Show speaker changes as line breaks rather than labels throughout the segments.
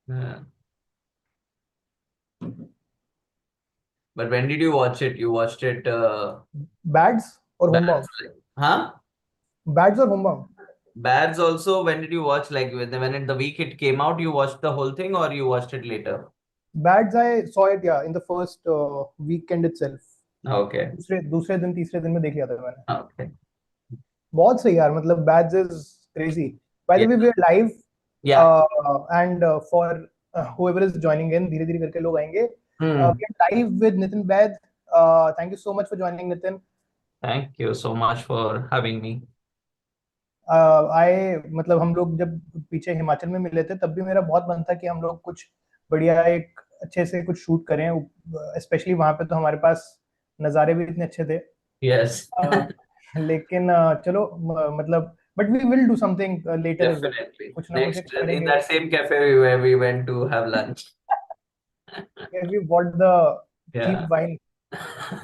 Yeah. But when did you watch it? You watched it
Bads or
back,
Homebound?
huh?
Bads or Homebound?
Bads also, when did you watch? Like when the week it came out, you watched the whole thing or you watched it later?
Bads I saw it, yeah, in the first weekend itself.
Okay.
दूसरे दूसरे दिन तीसरे दिन में देख लिया था मैंने.
Okay.
बहुत सही यार, मतलब Bads is crazy. By the
Yeah.
way, we are live,
Yeah.
and for whoever is joining in, धीरे धीरे करके लोग आएंगे.
Hmm.
We are live with Nitin Baid. Thank you so much for joining, Nitin.
Thank you so much for having me.
आए मतलब हम लोग जब पीछे हिमाचल में मिले थे तब भी मेरा बहुत मन था कि हम लोग कुछ बढ़िया एक अच्छे से कुछ शूट करें, स्पेशली वहां पे तो हमारे पास नज़ारे भी इतने अच्छे थे.
Yes.
लेकिन चलो मतलब but we will do something later as well.
Definitely.
कुछ ना कुछ
Next,
एक
in
करेंगे.
that same cafe where we went to have lunch.
We bought the cheap
Yeah.
wine.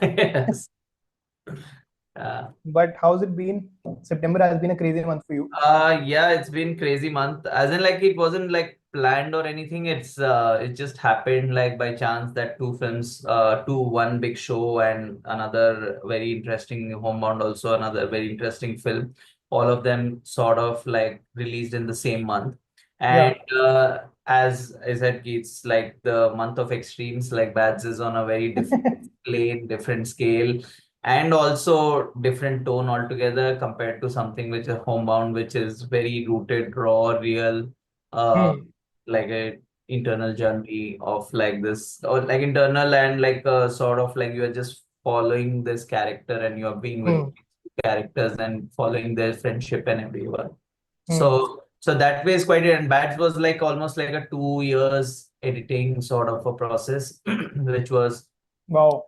Yes. Yeah.
But how's it been? September has been a crazy month for you.
Yeah, it's been crazy month. As in, like, it wasn't like planned or anything. It just happened like by chance that two films, one big show and another very interesting Homebound, also another very interesting film. All of them sort of like released in the same month. And
Yeah,
as I said, it's like the month of extremes. Like Bats is on a very different plane, different scale, and also different tone altogether compared to something which is Homebound, which is very rooted, raw, real, uh
hmm.
like a internal journey of like this, or like internal and like sort of like you are just following this character and you are being with
Hmm.
characters and following their friendship and everyone.
Hmm.
So that way is quite it. And Bats was like almost like a 2 years editing sort of a process, which was
Wow.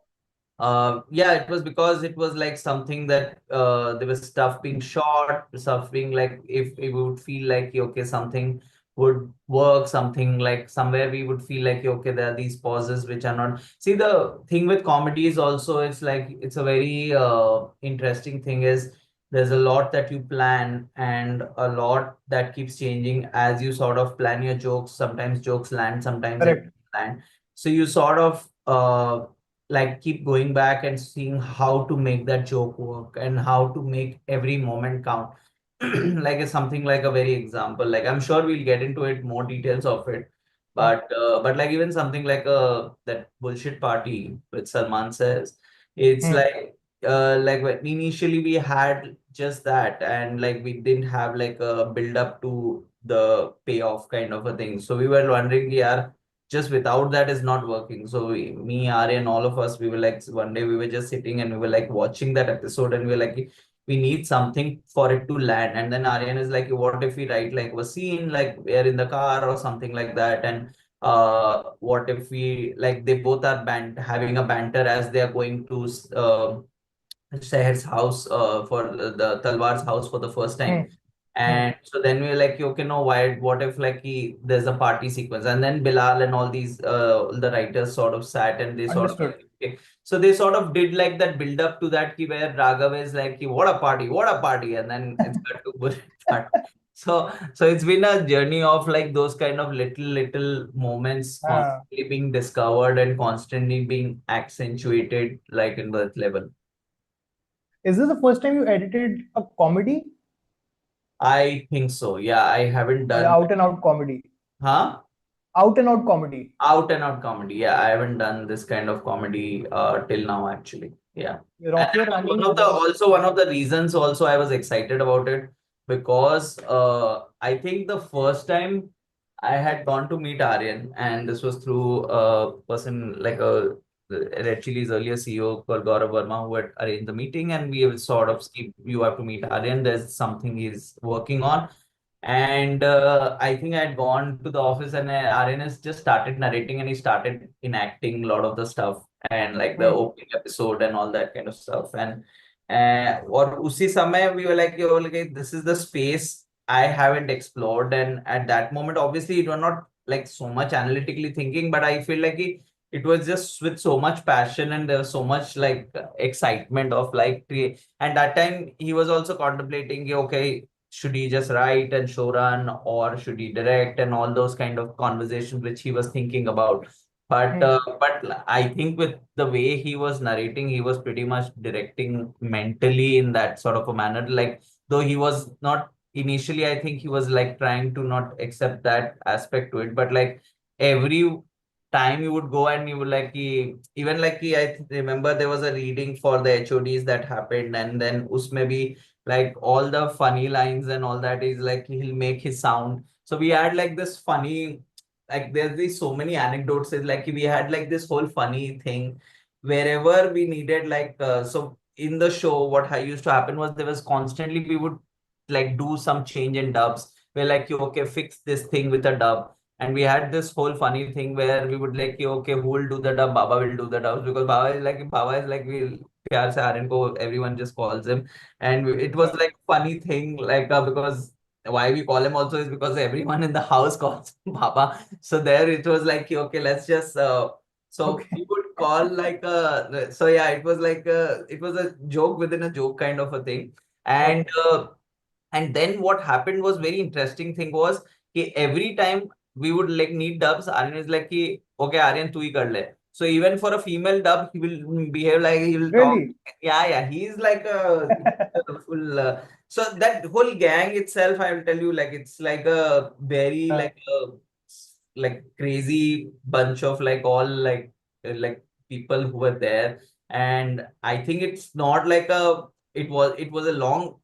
yeah, it was because it was like something that there was stuff being shot, stuff being like if we would feel like okay, something would work, something like somewhere we would feel like okay, there are these pauses which are not. See, the thing with comedy is also it's like it's a very interesting thing is there's a lot that you plan and a lot that keeps changing as you sort of plan your jokes. Sometimes jokes land, sometimes they
Correct.
don't land. So you sort of like keep going back and seeing how to make that joke work and how to make every moment count. Like it's something like a very example. Like I'm sure we'll get into it more details of it.
Hmm.
But like even something like that bullshit party which Salman says, it's
Hmm.
like when initially we had just that and like we didn't have like a build up to the payoff kind of a thing. So we were wondering, yeah, just without that is not working. So me, Aryan, all of us, we were like, one day we were just sitting and we were like watching that episode and we were like, we need something for it to land. And then Aryan is like, what if we write like a scene, like we're in the car or something like that? And what if we like they both are having a banter as they are going to Seher's house for the Talwar's house for the first
Hmm.
time.
Hmm.
And so then we were like, okay, no, why? What if like there's a party sequence, and then Bilal and all these the writers sort of sat and they sort of
Understood.
okay. So they sort of did like that build up to that ki where Raghav is like, ki, what a party, and then it's got to bullet part. So it's been a journey of like those kind of little moments
Ah.
constantly being discovered and constantly being accentuated like in birth level.
Is this the first time you edited a comedy?
I think so. Yeah, I haven't
Or
done.
out and out comedy?
Huh?
Out and out comedy.
Out and out comedy. Yeah, I haven't done this kind of comedy till now actually. Yeah. And
Rocky
that
or
was
Rani
one of the
was.
also one of the reasons also I was excited about it because I think the first time I had gone to meet Aryan and this was through a person like a Red Chili's earlier CEO called Gaurav Verma who had arranged the meeting and we will sort of skip you have to meet Aryan. There's something he's working on. And I think I had gone to the office and Aryan has just started narrating and he started enacting a lot of the stuff and like the
Hmm.
opening episode and all that kind of stuff. And or usi samay we were like, yo, like this is the space I haven't explored. And at that moment, obviously, it was not like so much analytically thinking, but I feel like it was just with so much passion and there was so much like excitement of like and that time he was also contemplating, okay, should he just write and show run, or should he direct, and all those kind of conversations which he was thinking about. But I think with the way he was narrating, he was pretty much directing mentally in that sort of a manner. Like, though he was not initially, I think he was like trying to not accept that aspect to it, but like every time you would go and you would like even like remember there was a reading for the HODs that happened, and then usme bhi like all the funny lines and all that is like he'll make his sound. So we had like this funny, like there's these so many anecdotes. Is like we had like this whole funny thing wherever we needed so in the show what used to happen was there was constantly we would like do some change in dubs. We're like, okay, fix this thing with a dub. And we had this whole funny thing where we would like, okay, who will do the dub? Baba will do the dubs, because Baba is like, we प्यार से आर्यन को everyone just calls him. And it was like funny thing because why we call him also is because everyone in the house calls him Baba. So there it was like, okay, let's just so
Okay.
we would call like so yeah, it was like it was a joke within a joke kind of a thing. And
Okay.
and then what happened was very interesting thing was every time we would like need dubs, Aryan is like okay Aryan tu hi kar le. So even for a female dub, he will behave like he will talk.
Really?
Yeah, yeah, he's like a full. So that whole gang itself, I will tell you, like it's like a very
Uh,
like crazy bunch of like all like people who were there. And I think it's not like it was a long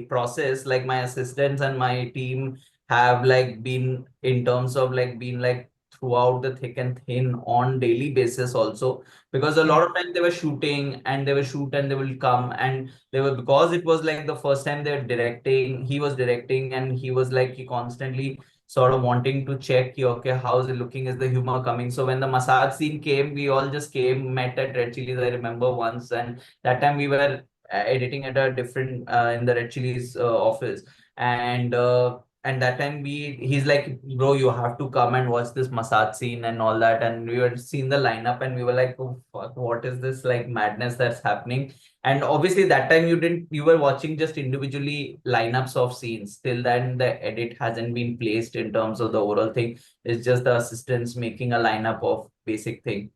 process. Like my assistants and my team have like been in terms of like being like throughout the thick and thin on daily basis also, because a lot
mm,
of times they were shooting and they will shoot and they will come, and they were, because it was like the first time they're directing, he was directing, and he was like he constantly sort of wanting to check okay, how is it looking, is the humor coming. So when the massage scene came, we all just came, met at Red Chili's, I remember once. And that time we were editing at a different in the Red Chili's office. And that time he's like, bro, you have to come and watch this massage scene and all that. And we were seeing the lineup and we were like, oh fuck, what is this like madness that's happening? And obviously that time you were watching just individually lineups of scenes. Till then the edit hasn't been placed in terms of the overall thing. It's just the assistants making a lineup of basic thing.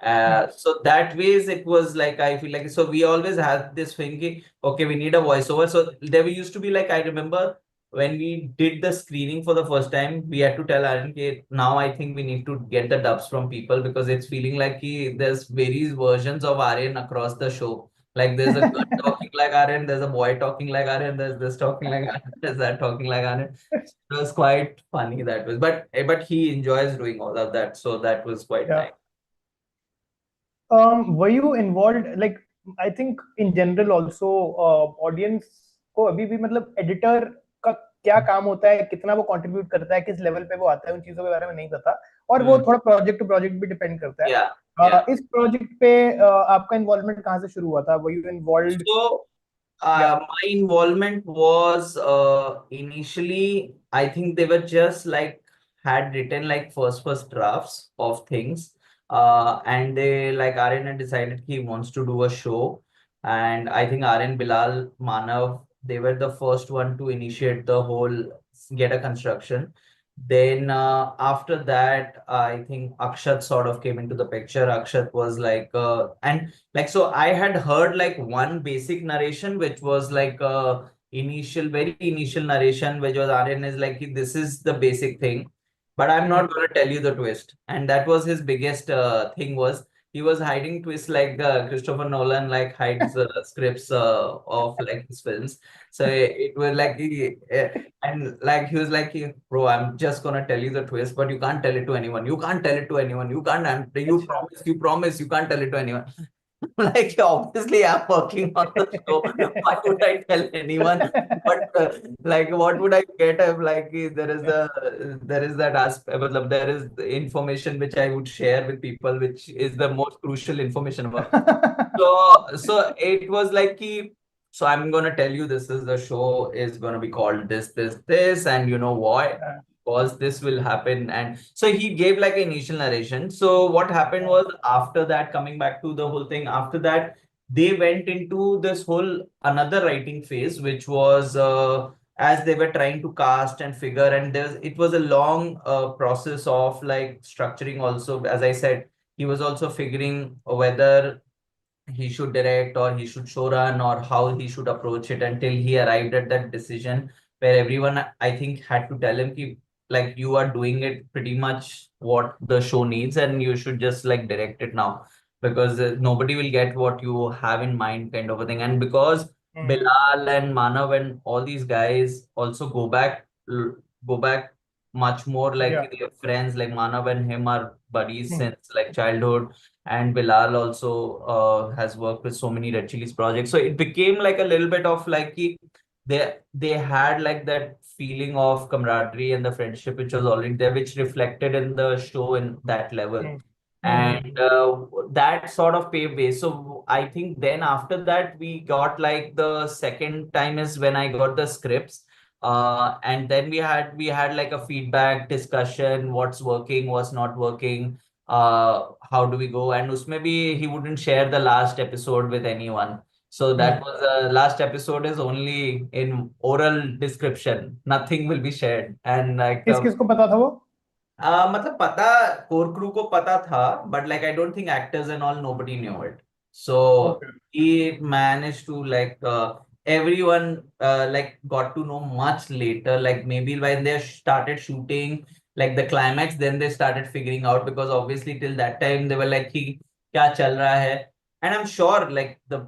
mm,
So that ways it was like, I feel like, so we always had this thing okay, we need a voiceover. So there used to be like, I remember when we did the screening for the first time, we had to tell Aaron, okay, now I think we need to get the dubs from people, because it's feeling like there's various versions of Aryan across the show. Like there's a girl talking like Aryan, there's a boy talking like Aryan, there's this talking like Aryan, there's that talking like Aryan. It was quite funny that was, but he enjoys doing all of that, so that was quite
yeah.
nice.
Were you involved, like, I think in general also, audience को अभी भी मतलब editor का क्या काम होता है, कितना वो कंट्रीब्यूट करता है, किस लेवल पे वो आता है, उन चीजों के बारे में नहीं पता, और वो
Hmm.
थोड़ा प्रोजेक्ट टू प्रोजेक्ट भी डिपेंड करता है.
Yeah, yeah.
इस प्रोजेक्ट पे आपका इन्वॉल्वमेंट कहाँ से शुरू हुआ था? Were you involved?
So,
Yeah.
my involvement was initially, I think they were just like had written like first drafts of things, and they like Aryan had decided he wants to do a show, and I think Aryan, Bilal, Manav, they were the first one to initiate the whole get a construction. Then after that, I think Akshat sort of came into the picture. Akshat was like, and like, so I had heard like one basic narration, which was like very initial narration, which was Aryan is like, this is the basic thing, but I'm
Hmm.
not going to tell you the twist. And that was his biggest thing was he was hiding twists like Christopher Nolan like hides scripts of like his films. So it was like, and like he was like, bro, I'm just gonna tell you the twist, but you can't tell it to anyone. You can't tell it to anyone. You can't.
अच्छा.
You promise, you can't tell it to anyone. Like, obviously, I'm working on the show. Why would I tell anyone? But like, what would I get if like there is that aspect, there is the information which I would share with people, which is the most crucial information about. So it was like, so I'm gonna tell you this is the show is gonna be called this, and you know why? Because this will happen. And so he gave like an initial narration. So what happened was after that, coming back to the whole thing, after that, they went into this whole another writing phase, which was as they were trying to cast and figure, and it was a long process of like structuring also. As I said, he was also figuring whether he should direct or he should show run or how he should approach it, until he arrived at that decision where everyone, I think, had to tell him ki, like, you are doing it pretty much what the show needs and you should just like direct it now, because nobody will get what you have in mind, kind of a thing. And because Bilal and Manav and all these guys also go back much more, like
Yeah.
they're friends, like Manav and him are buddies since like childhood, and Bilal also has worked with so many Red Chillies projects. So it became like a little bit of like they had like that feeling of camaraderie and the friendship which was already there, which reflected in the show in that level. And that sort of paved way. So I think then after that we got like the second time is when I got the scripts. And then we had like a feedback discussion, what's working, what's not working, how do we go, and usme bhi he wouldn't share the last episode with anyone. So that was last episode is only in oral description, nothing will be shared. And like
किस किस को पता था वो?
मतलब पता, core crew को पता था, but like I don't think actors and all, nobody knew it. So
Okay.
he managed to like everyone like got to know much later, like maybe when they started shooting like the climax, then they started figuring out, because obviously till that time they were like कि क्या चल रहा है. And I'm sure like the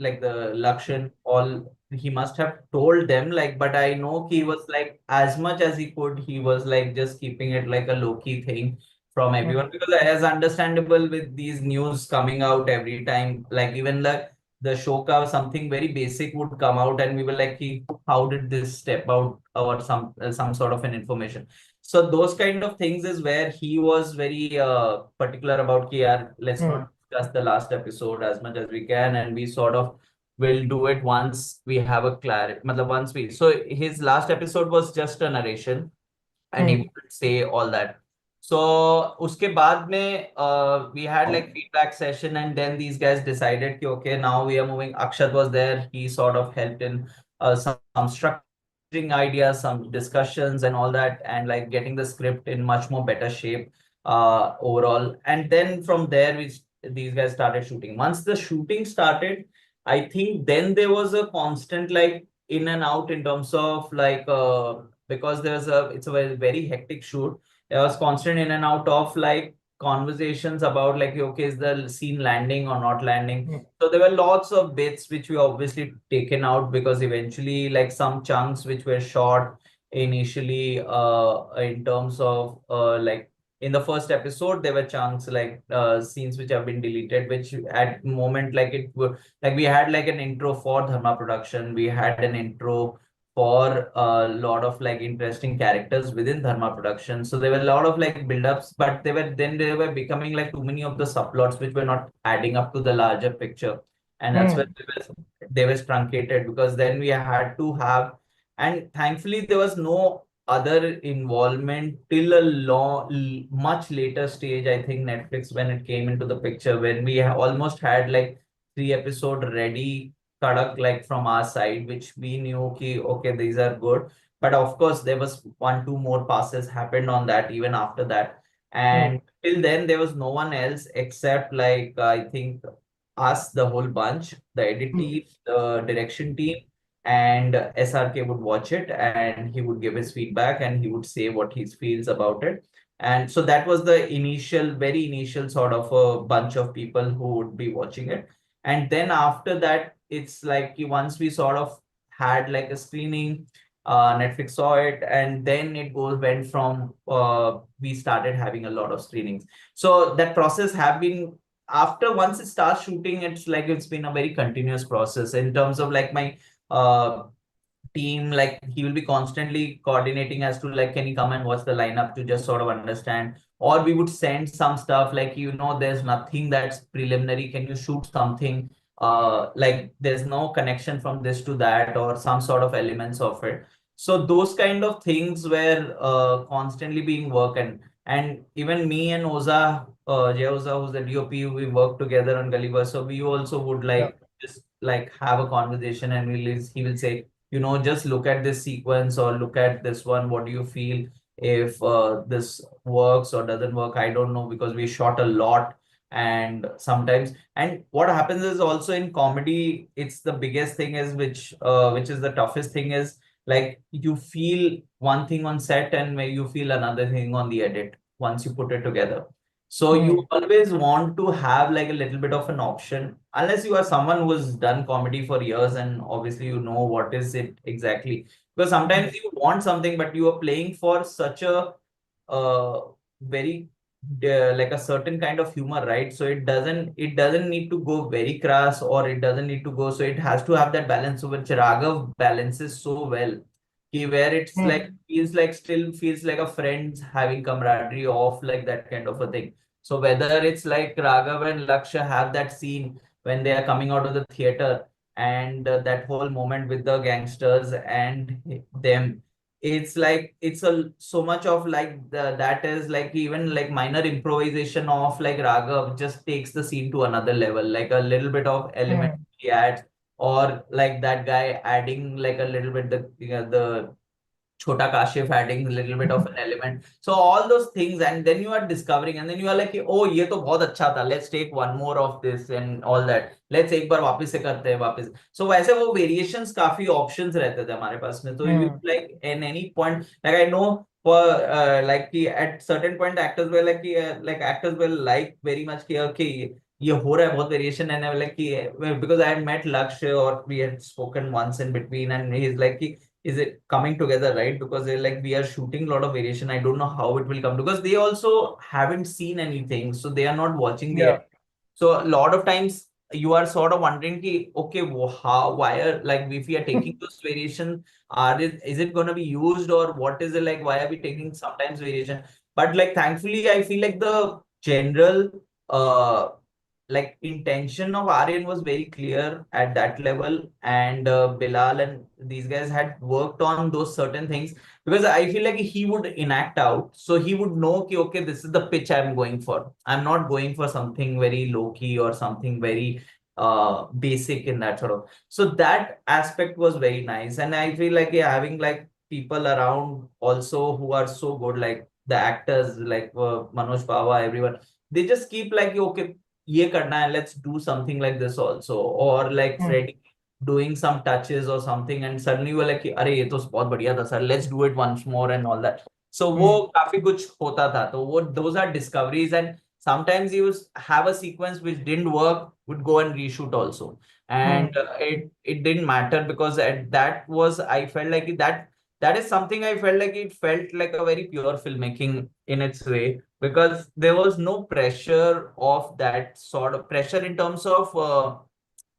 Lakshan, all he must have told them, like, but I know he was like as much as he could, he was like just keeping it like a low-key thing from everyone, because as understandable with these news coming out every time, like even the show ka something very basic would come out and we were like, how did this step out, or some sort of an information. So those kind of things is where he was very particular about ki, yaar, let's not discuss the last episode as much as we can, and we sort of will do it once we have a clarity. Matlab once we, so his last episode was just a narration and he would say all that. So uske baad mein we had like feedback session, and then these guys decided ki, okay, now we are moving. Akshat was there, he sort of helped in some structuring ideas, some discussions and all that, and like getting the script in much more better shape overall. And then from there these guys started shooting. Once the shooting started, I think then there was a constant like in and out in terms of like because it's a very hectic shoot. There was constant in and out of like conversations about like, okay, is the scene landing or not landing? So there were lots of bits which we obviously taken out, because eventually like some chunks which were shot initially in terms of like in the first episode there were chunks like scenes which have been deleted, which at moment like it were like we had like an intro for Dharma production, we had an intro for a lot of like interesting characters within Dharma production. So there were a lot of like build-ups, but they were becoming like too many of the subplots which were not adding up to the larger picture. And that's where they were truncated, because then we had to have, and thankfully there was no other involvement till a much later stage. I think Netflix, when it came into the picture, when we almost had like 3 episode ready Kadak, like from our side, which we knew ki, okay, these are good. But of course, there was 1, 2 more passes happened on that even after that. And till then, there was no one else except like I think us, the whole bunch, the edit team, the direction team, and SRK would watch it and he would give his feedback and he would say what he feels about it. And so that was the very initial sort of a bunch of people who would be watching it. And then after that, it's like once we sort of had like a screening, Netflix saw it, and then it went from we started having a lot of screenings. So that process have been, after once it starts shooting, it's like it's been a very continuous process in terms of like my uh team, like he will be constantly coordinating as to like, can you come and watch the lineup to just sort of understand, or we would send some stuff like, there's nothing that's preliminary, can you shoot something like there's no connection from this to that or some sort of elements of it. So those kind of things were constantly being worked. And even me and Jay Oza, who's the DOP, we work together on Gulliver, so we also would like just like have a conversation, and he will say, just look at this sequence or look at this one. What do you feel if this works or doesn't work? I don't know, because we shot a lot. And sometimes, and what happens is also in comedy, it's the biggest thing is which is the toughest thing is, like, you feel one thing on set and maybe you feel another thing on the edit once you put it together. So you
Hmm.
always want to have like a little bit of an option, unless you are someone who has done comedy for years and obviously you know what is it exactly. Because
Hmm.
sometimes you want something, but you are playing for such a very like a certain kind of humor, right? So it doesn't need to go very crass, or it doesn't need to go. So it has to have that balance, so which Raghav balances so well. Where it's
Hmm.
like feels like still feels like a friends having camaraderie of like that kind of a thing. So whether it's like Raghav and Lakshya have that scene when they are coming out of the theater, and that whole moment with the gangsters and them, it's like it's a so much of like that is like even like minor improvisation of like Raghav just takes the scene to another level, like a little bit of element
Hmm.
he adds, or like that guy adding like a little bit the Chota Kashif adding a little bit of an element. So all those things, and then you are discovering, and then you are like, oh, ये तो बहुत अच्छा था. Let's take one more of this and all that. Let's एक बार वापस से करते हैं वापस. So वैसे वो variations काफी options रहते थे हमारे पास में. So you
Hmm.
like in any point, like I know for like कि at certain point actors were like कि like actors were like very much कि okay ये हो रहा है बहुत variation, and I was like कि because I had met Lakshya or we had spoken once in between, and he's like कि is it coming together, right? Because they're like, we are shooting a lot of variation. I don't know how it will come, because they also haven't seen anything, so they are not watching the
Yeah.
edit. So a lot of times you are sort of wondering ki, okay, how, why are, like, if we are taking those variation, is it going to be used, or what is it, like, why are we taking sometimes variation? But like thankfully I feel like the general uh like intention of Aryan was very clear at that level, and Bilal and these guys had worked on those certain things, because I feel like he would enact out, so he would know ki, okay, this is the pitch I'm going for. I'm not going for something very low key or something very basic in that sort of. So that aspect was very nice, and I feel like having like people around also who are so good, like the actors, like Manoj Bawa, everyone, they just keep like, okay, ये करना है, let's do something like this also, or like
Hmm.
Freddy doing some touches or something, and suddenly we're like अरे ये तो बहुत बढ़िया था sir, let's do it once more and all that. So वो
Hmm.
काफी कुछ होता था, तो वो those are discoveries. And sometimes you have a sequence which didn't work, would go and reshoot also, and
Hmm.
it didn't matter, because at that was, I felt like that is something I felt like it felt like a very pure filmmaking in its way, because there was no pressure of that sort of pressure in terms of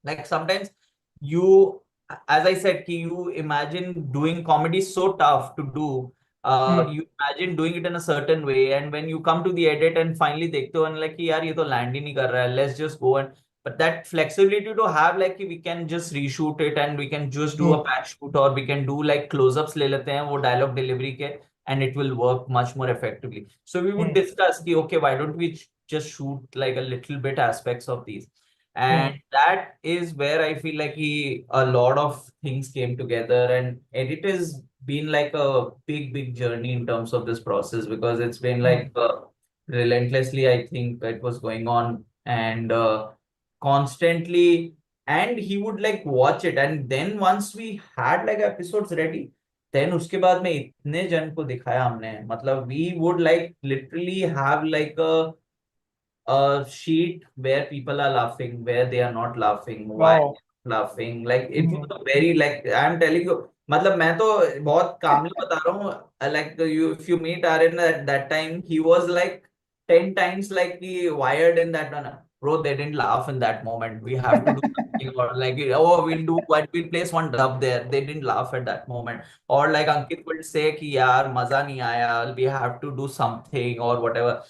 like sometimes you, as I said, ki you imagine doing comedy so tough to do.
Hmm.
You imagine doing it in a certain way, and when you come to the edit and finally dekhte ho and like कि यार ये तो land ही नहीं कर रहा है, let's just go. And but that flexibility to have like कि we can just reshoot it, and we can just do a
Hmm.
patch shoot, or we can do like close-ups ले लेते हैं वो dialogue delivery के, and it will work much more effectively. So we would
Hmm.
discuss कि okay, why don't we just shoot like a little bit aspects of these. And
Hmm.
that is where I feel like a lot of things came together, and it has been like a big journey in terms of this process, because it's been
Hmm.
like relentlessly, I think it was going on, and constantly. And he would like watch it, and then once we had like episodes ready, then उसके बाद में इतने जन को दिखाया हमने, मतलब we would like literally have like a sheet where people are laughing, where they are not laughing, why
Wow.
laughing. Like it was
Hmm.
a very, like I'm telling you, मतलब मैं तो बहुत calmly बता रहा हूँ, like you, if you meet Aryan at that time, he was like 10 times like he wired in that one. Bro, they didn't laugh in that moment. We have to do something about, like, oh, we'll do what, we'll place one dub there. They didn't laugh at that moment. Or like Ankit would say कि यार मजा नहीं आया, we have to do something or whatever.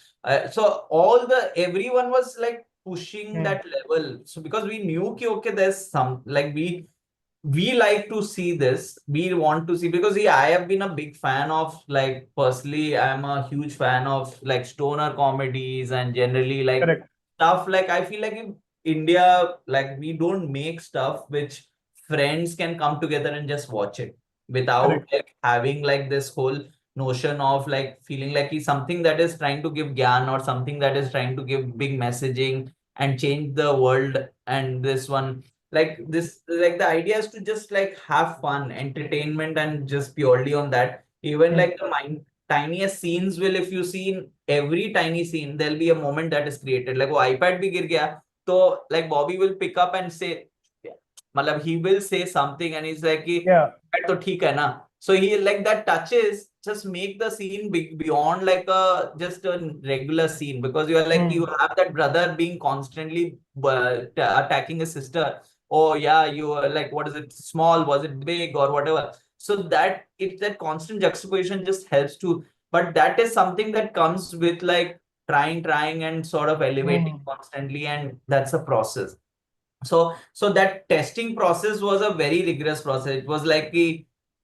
So all the everyone was like pushing
Hmm.
that level. So because we knew ki, okay, there's some like we like to see this. We want to see, because yeah, I have been a big fan of, like, personally, I'm a huge fan of like stoner comedies and generally like
Correct.
stuff. Like I feel like in India, like we don't make stuff which friends can come together and just watch it without
Correct.
like having like this whole notion of like feeling like he's something that is trying to give gyan or something that is trying to give big messaging and change the world. And this one, like this, like the idea is to just like have fun entertainment and just purely on that. Even like the mind tiniest scenes will, if you see in every tiny scene, there'll be a moment that is created. Like, oh, iPad bhi gir gaya, so like Bobby will pick up and say, मतलब he will say something and he's like कि
Yeah.
तो ठीक है ना. So he like that touches just make the scene beyond like a just a regular scene, because you are like you have that brother being constantly attacking his sister. Oh yeah, you are like, what is it, small, was it big or whatever. So that it's that constant juxtaposition just helps to, but that is something that comes with like trying and sort of elevating constantly, and that's a process. So that testing process was a very rigorous process. It was like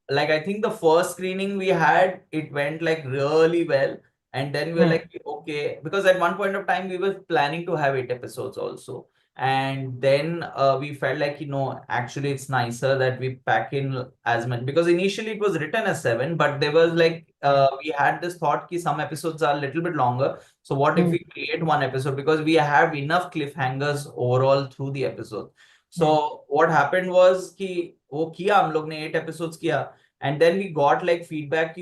like I think the first screening we had, it went like really well. And then we were like, okay, because at one point of time we were planning to have 8 episodes also. And then we felt like, actually it's nicer that we pack in as much, because initially it was written as 7, but there was like we had this thought that some episodes are a little bit longer. So what if we create one episode, because we have enough cliffhangers overall through the episode. So what happened was कि वो किया हम लोग ने 8 episodes किया, and then we got like feedback,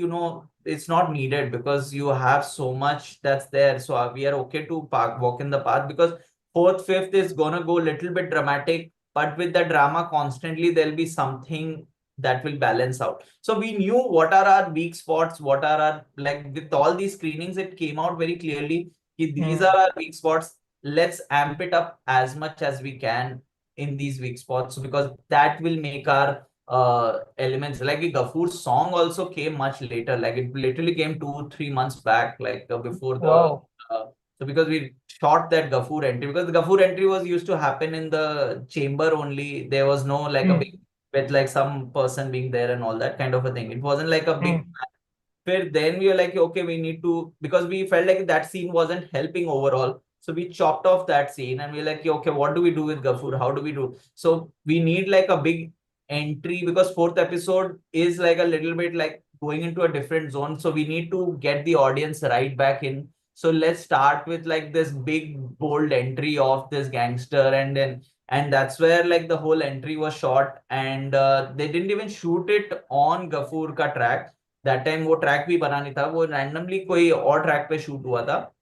it's not needed because you have so much that's there. So we are okay to walk in the path, because fourth, fifth is gonna go a little bit dramatic, but with the drama constantly there'll be something that will balance out. So we knew what are our weak spots, what are our, like with all these screenings, it came out very clearly कि these are our weak spots. Let's amp it up as much as we can in these weak spots, because that will make our elements. Like the Gafur's song also came much later. Like it literally came 2 3 months back, like before the
Wow.
so because we shot that Gafur entry, because the Gafur entry was used to happen in the chamber only. There was no like a big with like some person being there and all that kind of a thing. It wasn't like a big. Then we were like, okay, we need to, because we felt like that scene wasn't helping overall. So we chopped off that scene and we are like, okay, what do we do with Gafur? How do we do? So we need like a big entry, because fourth episode is like a little bit like going into a different zone. So we need to get the audience right back in. So let's start with like this big bold entry of this gangster, and that's where like the whole entry was shot. And they didn't even shoot it on Gafur ka track. That time वो track भी बना नहीं था, वो randomly कोई और track पे shoot हुआ था.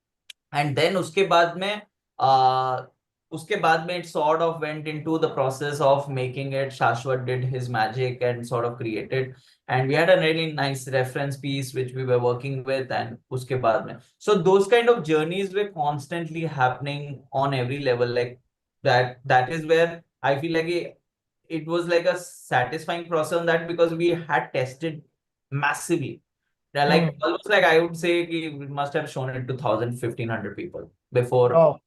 एंड देन उसके बाद में it sort of went into the process of making it. Shashwat did his magic and sort of created, and we had a really nice reference piece which we were working with. And उसके बाद में, so those kind of journeys were constantly happening on every level. Like that is where I feel like it was like a satisfying process on that, because we had tested massively. They're like almost like I would say we must have shown it to 1,000 1,500 people before.
Wow.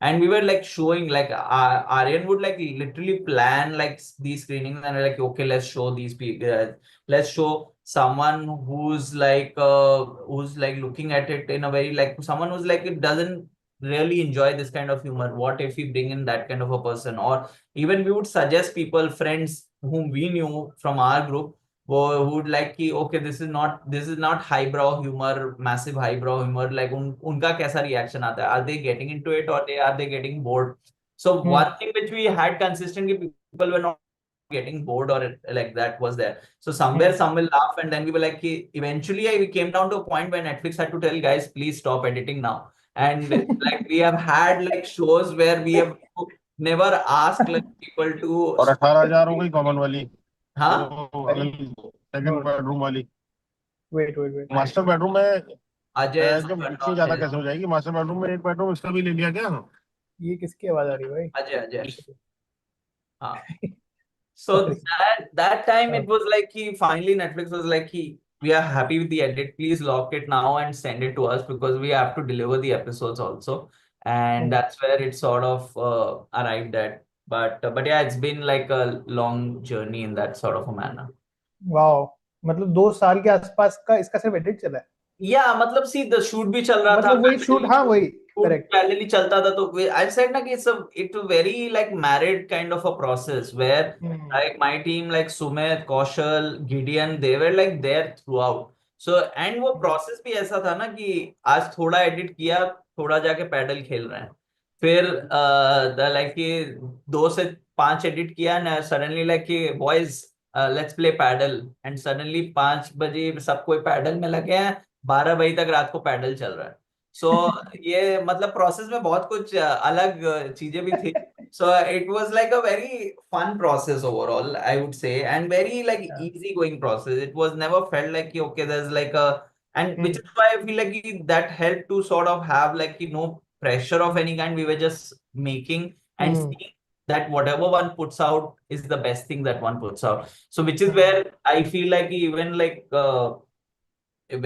And we were like showing, like Aryan would like literally plan like these screenings, and we're like, okay, let's show these people, let's show someone who's like looking at it in a very like someone who's like it doesn't really enjoy this kind of humor. What if we bring in that kind of a person? Or even we would suggest people, friends whom we knew from our group, who would like कि okay, this is not highbrow humor, massive highbrow humor. Like उनका कैसा reaction आता है? Are they getting into it, or are they getting bored? So one thing which we had consistently, people were not getting bored or like that was there. So somewhere some will laugh, and then we were like कि eventually we came down to a point where Netflix had to tell guys, please stop editing now. And like we have had like shows where we have never asked like people to.
और 18,000 हो गई common वाली,
हाँ,
second bedroom वाली.
Wait.
Master bedroom में
अजय
जब इतनी ज्यादा कैसे हो जाएगी? मास्टर बेडरूम में एक बेडरूम इसका भी ले लिया क्या?
ये किसकी आवाज आ रही है भाई?
अजय. हाँ. So that time it was like finally Netflix was like we are happy with the edit. Please lock it now and send it to us, because we have to deliver the episodes also. And that's where it sort of arrived at. But yeah, it's been like a long journey in that sort of a manner.
Wow. मतलब 2 साल के आसपास का इसका सिर्फ edit चला है.
Yeah, मतलब see the shoot भी चल रहा था.
मतलब वही शूट, हाँ वही Correct.
parallelly चलता था तो I said ना कि it's a very like married kind of a process where like my team like Sumit, Kaushal, Gideon, they were like there throughout. So and वो process भी ऐसा था ना कि आज थोड़ा edit किया, थोड़ा जाके पैडल खेल रहे हैं, फिर like कि 2 से 5 edit किया ना, suddenly like कि boys let's play paddle, and suddenly 5 बजे सब कोई पैडल में लगे हैं, 12 बजे तक रात को पैडल चल रहा है. सो ये मतलब प्रोसेस में बहुत कुछ अलग चीजें भी थी. So it was like a very fun process overall, I would say, and very like
Yeah.
easy going process. It was never felt like okay, there's like a, and which is why I feel like that helped to sort of have like no pressure of any kind. We were just making and seeing that whatever one puts out is the best thing that one puts out. So which is where I feel like even like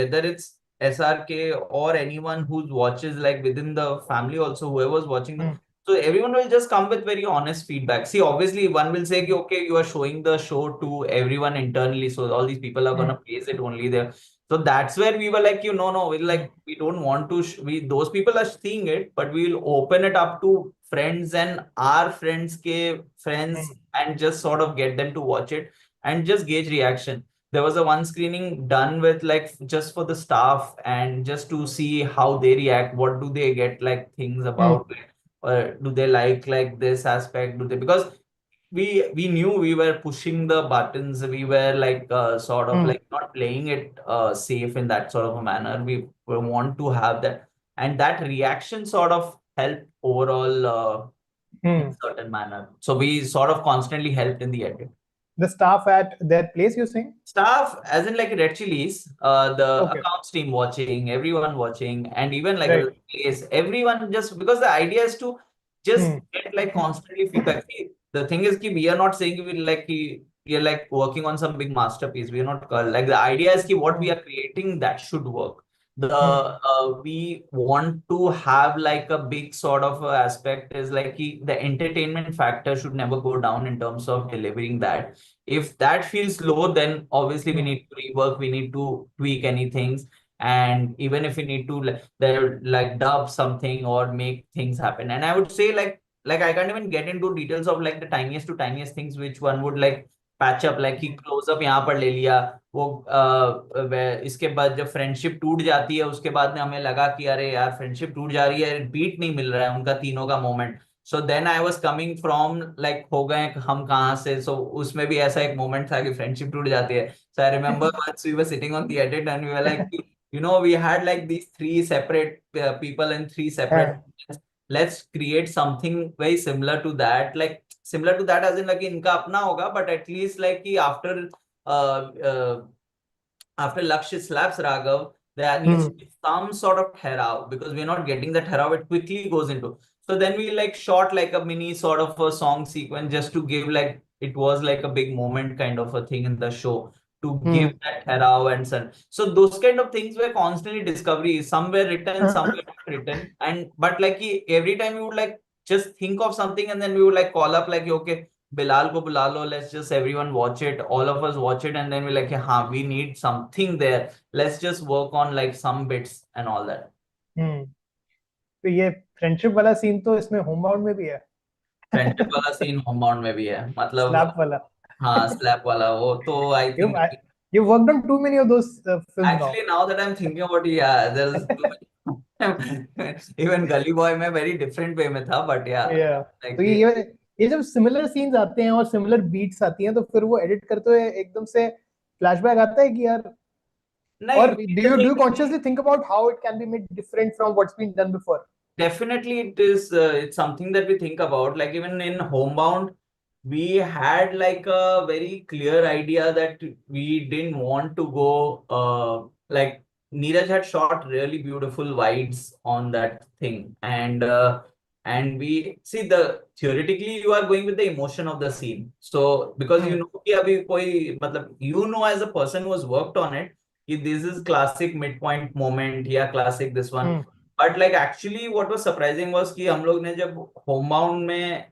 whether it's SRK or anyone who watches like within the family also, whoever's watching the, so everyone will just come with very honest feedback. See, obviously one will say, okay, you are showing the show to everyone internally, so all these people are gonna praise it only there. So that's where we were like, no, we like we don't want to. We those people are seeing it, but we'll open it up to friends and our friends' friends, and just sort of get them to watch it and just gauge reaction. There was a one screening done with like just for the staff and just to see how they react, what do they get like things about it, or do they like this aspect, do they, because we knew we were pushing the buttons, we were like sort of like not playing it safe in that sort of a manner. We want to have that, and that reaction sort of helped overall in certain manner. So we sort of constantly helped in the edit.
The staff at their place, you're saying?
Staff, as in like Red Chilies, the
Okay.
accounts team watching, everyone watching, and even like
Right.
place, everyone, just because the idea is to just get like constantly feedback. See, the thing is, ki we are not saying we are like working on some big masterpiece. We are not like the idea is ki what we are creating that should work. We want to have like a big sort of aspect is like the entertainment factor should never go down in terms of delivering that. If that feels low, then obviously we need to rework, we need to tweak anything, and even if we need to like dub something or make things happen. And I would say like I can't even get into details of like the tiniest to tiniest things which one would like patch up, like कि close up यहाँ पर ले लिया, वो इसके बाद जब friendship टूट जाती है उसके बाद में हमें लगा कि अरे यार फ्रेंडशिप टूट जा रही है, बीट नहीं मिल रहा है उनका तीनों का moment. So then I was coming from like हो गए हम कहाँ से. सो उसमें भी ऐसा एक मोमेंट था कि फ्रेंडशिप टूट जाती है. So I remember once we were sitting on the edit and we were like we had like these 3 separate people and 3 separate, let's create something very similar to that, like similar to that as in like इनका अपना होगा, but at least like कि uh, uh, after Lakshya slaps Raghav, there needs to be some sort of herav, because we're not getting that herav, it quickly goes into. So then we like shot like a mini sort of a song sequence just to give like, it was like a big moment kind of a thing in the show to give that herav and son. So those kind of things were constantly discovery. Some were written, some were not written. And but like every time we would like just think of something and then we would like call up like, okay, Bilal ko bula lo, let's just everyone watch it, all of us watch it, and then we're like, हाँ, we need something there. Let's just work on like some bits and all that.
तो ये friendship वाला scene तो इसमें Homebound में भी है.
Friendship वाला सीन होमबाउंड में भी है, मतलब
स्लैप वाला.
हाँ स्लैप वाला वो तो I think
You worked on too many of those films
actually now that I'm thinking about it, yeah, there's even Gully Boy में very different way में था, but yeah,
yeah.
like
तो ये जब सिमिलर सीन्स आते हैं और similar beats आती हैं तो फिर वो एडिट करते हुए एकदम से फ्लैशबैक आता है कि यार, or do you consciously think about how it can be made different from what's been done before?
Definitely it is, it's something that we think about. Like even in Homebound, we had like a very clear idea that we didn't want to go like Neeraj had shot really beautiful wides on that thing, and we see the theoretically you are going with the emotion of the scene. So because you know कि अभी कोई मतलब you know as a person who has worked on it, this is classic midpoint moment, yeah, classic this one. But like actually what was surprising was कि हम लोग ने जब Homebound में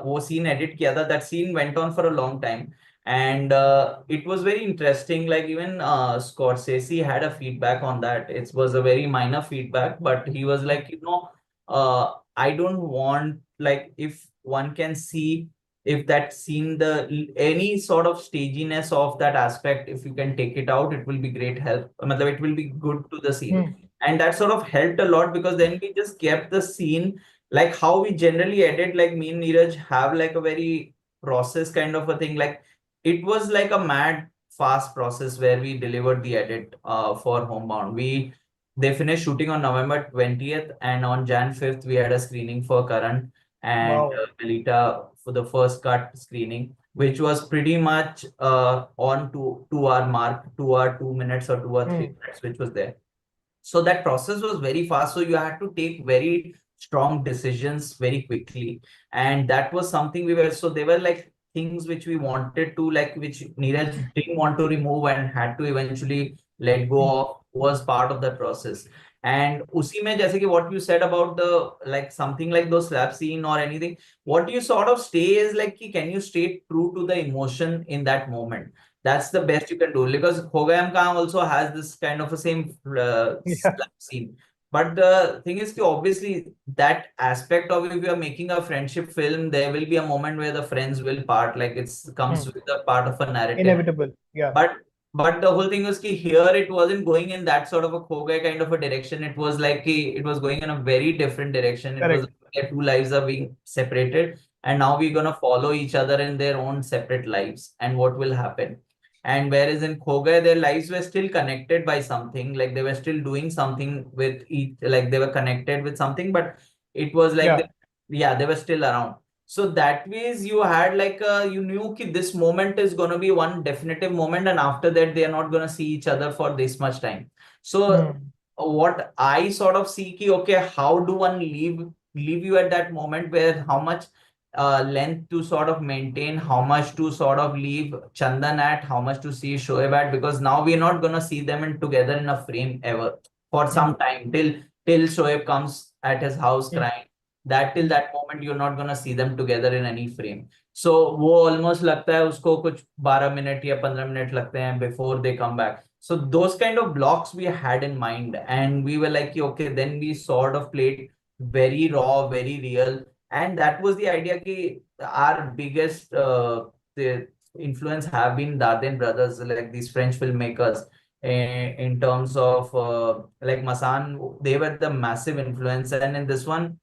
वो सीन एडिट किया था, that scene went on for a long time and it was very interesting, like even Scorsese had a feedback on that. It was a very minor feedback, but he was like, I don't want, like, if one can see, if that scene, the any sort of staginess of that aspect, if you can take it out, it will be great help. Matlab, it will be good to the scene. And that sort of helped a lot, because then we just kept the scene like how we generally edit. Like me and Neeraj have like a very process kind of a thing. Like it was like a mad fast process where we delivered the edit for Homebound. They finished shooting on November 20th, and on Jan 5th we had a screening for Karan and
Wow.
Melita for the first cut screening, which was pretty much on 2 hour mark, 2 hour 2 minutes or 2 or 3 minutes, which was there. So that process was very fast. So you had to take very strong decisions very quickly. And that was something we were, so they were like things which we wanted to, like, which Neeraj didn't want to remove and had to eventually let go of, was part of the process. And usi mein, jaise ki what you said about the, like, something like those slap scene or anything, what you sort of stay is like, can you stay true to the emotion in that moment? That's the best you can do, because Hogayam Kam also has this kind of a same
Yeah.
scene. But the thing is, obviously, that aspect of, if you are making a friendship film, there will be a moment where the friends will part. Like it's comes with a part of a narrative.
Inevitable. Yeah.
But the whole thing was ki here it wasn't going in that sort of a Khogai kind of a direction. It was like it was going in a very different direction. It was
Correct.
like two lives are being separated, and now we're gonna follow each other in their own separate lives and what will happen. And whereas in Khogai, their lives were still connected by something, like they were still doing something with each, like they were connected with something, but it was like,
Yeah.
they were still around. So that ways you had like you knew ki this moment is going to be one definitive moment, and after that they are not going to see each other for this much time. So what I sort of see ki, okay, how do one leave you at that moment, where how much length to sort of maintain, how much to sort of leave Chandan at, how much to see Shoaib at, because now we're not going to see them in together in a frame ever for some time, till Shoaib comes at his house crying. That till that moment you're not gonna see them together in any frame. So वो almost लगता है उसको कुछ 12 minute या 15 minute लगते हैं before they come back. So those kind of blocks we had in mind, and we were like, okay, then we sort of played very raw, very real, and that was the idea ki our biggest the influence have been Darden brothers, like these French filmmakers. In terms of like Masaan, they were the massive influence, and in this one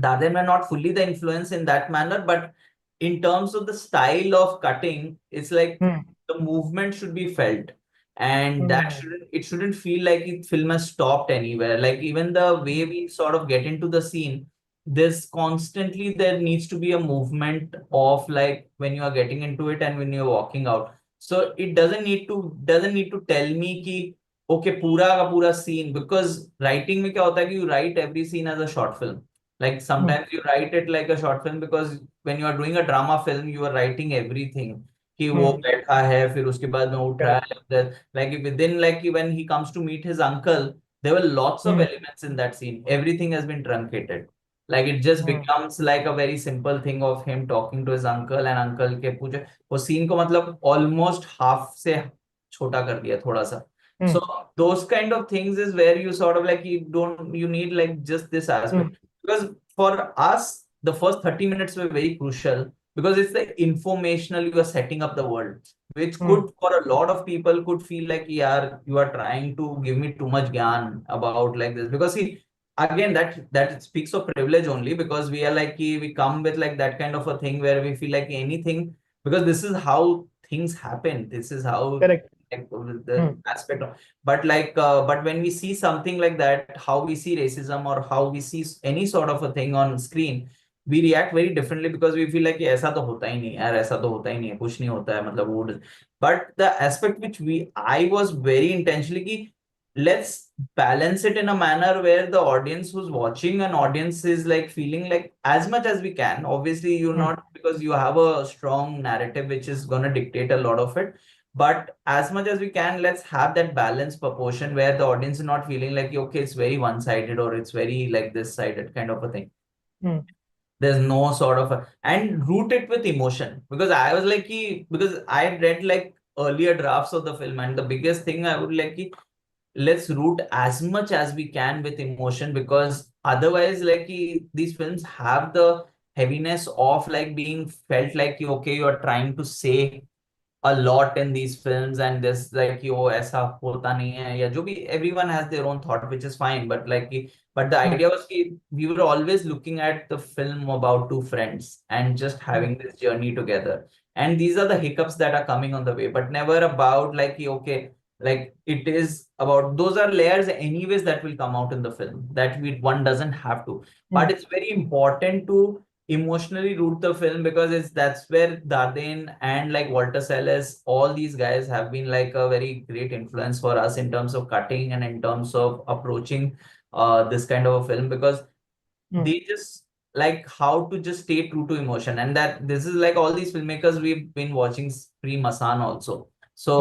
Daden were not fully the influence in that manner, but in terms of the style of cutting, it's like the movement should be felt, and that shouldn't feel like the film has stopped anywhere. Like even the way we sort of get into the scene, there needs to be a movement of, like, when you are getting into it and when you're walking out. So it doesn't need to tell me ki okay, पूरा का पूरा scene, because writing में क्या होता है कि you write every scene as a short film. Like sometimes you write it like a short film, because when you are doing a drama film, you are writing everything. कि वो बैठा है, फिर उसके बाद में उठ रहा है. Like within, like when he comes to meet his uncle, there were lots of elements in that scene. Everything has been truncated. Like it just becomes like a very simple thing of him talking to his uncle, and uncle के पूछे वो scene को मतलब almost half से छोटा कर दिया थोड़ा सा. So those kind of things is where you sort of like you need like just this aspect. Because for us, the first 30 minutes were very crucial, because it's the informational, you are setting up the world, which could, for a lot of people, could feel like, yeah, you are trying to give me too much gyan about like this. Because see, again, that speaks of privilege only, because we are like, we come with like that kind of a thing where we feel like anything, because this is how things happen. This is how,
Correct.
like, the aspect of, but when we see something like that, how we see racism or how we see any sort of a thing on screen, we react very differently, because we feel like ऐसा तो होता ही नहीं यार, ऐसा तो होता ही नहीं है, कुछ नहीं होता है, मतलब वो. But the aspect which I was very intentionally कि let's balance it in a manner where the audience who's watching, an audience is like feeling like as much as we can. Obviously, you're not, because you have a strong narrative which is going to dictate a lot of it. But as much as we can, let's have that balanced proportion where the audience is not feeling like, okay, it's very one-sided or it's very like this sided kind of a thing. There's no sort of and root it with emotion, because I was like, because I read like earlier drafts of the film, and the biggest thing I would like let's root as much as we can with emotion, because otherwise like these films have the heaviness of like being felt like okay, you are trying to say a lot in these films, and this like yo ऐसा होता नहीं है या जो भी, everyone has their own thought, which is fine, but like but the
Hmm.
idea was कि we were always looking at the film about two friends and just
Hmm.
having this journey together, and these are the hiccups that are coming on the way, but never about like okay, like it is about those are layers anyways that will come out in the film that one doesn't have to, but
Hmm.
it's very important to emotionally root the film, because it's that's where Darden and like Walter Sellis, all these guys have been like a very great influence for us in terms of cutting and in terms of approaching this kind of a film, because
Hmm.
they just like how to just stay true to emotion, and that this is like all these filmmakers we've been watching pre Masaan also.
Hmm.
So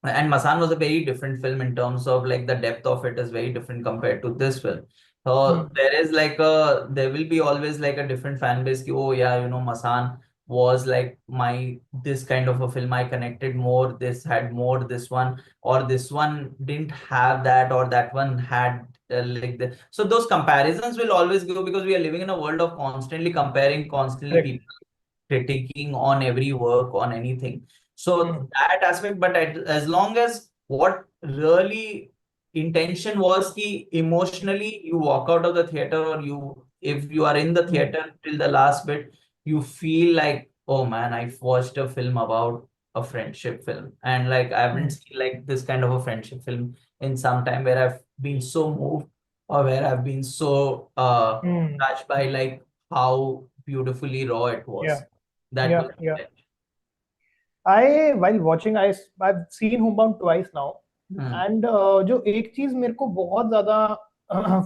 and Masaan was a very different film in terms of like the depth of it is very different compared to this film.
Hmm.
So there is like there will be always like a different fan base. Ki, oh yeah, you know, Masaan was like my this kind of a film. I connected more. This had more. This one or this one didn't have that, or that one had like the. So those comparisons will always go, because we are living in a world of constantly comparing, constantly
Correct.
people critiquing on every work, on anything.
Hmm.
So that aspect, but as long as what really intention was ki emotionally you walk out of the theater, or you if you are in the
Hmm.
theater till the last bit, you feel like, oh man, I've watched a film about a friendship film. And like I haven't
Hmm.
seen like this kind of a friendship film in some time, where I've been so moved, or where I've been so
Hmm.
touched by like how beautifully raw it
Yeah.
was. That
Yeah.
was
Yeah.
it.
While watching, I've seen Homebound twice now,
Hmm.
and जो एक चीज मेरे को बहुत ज्यादा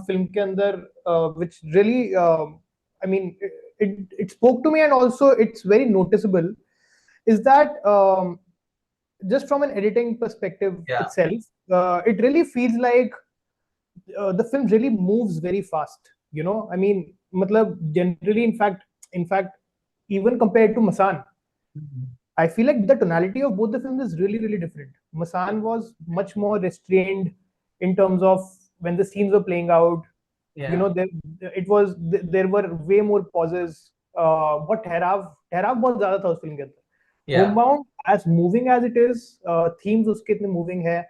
film के अंदर which really I mean it spoke to me, and also it's very noticeable, is that just from an editing perspective
Yeah.
itself, it really feels like the film really moves very fast. I mean, matlab, generally, in fact, even compared to Masan,
Mhm.
I feel like the tonality of both the films is really, really different. Masan was much more restrained in terms of when the scenes were playing out.
Yeah.
There were way more pauses. What ठहराव बहुत ज्यादा था उस film के अंदर.
Yeah.
Homebound, as moving as it is, themes उसके इतने moving है.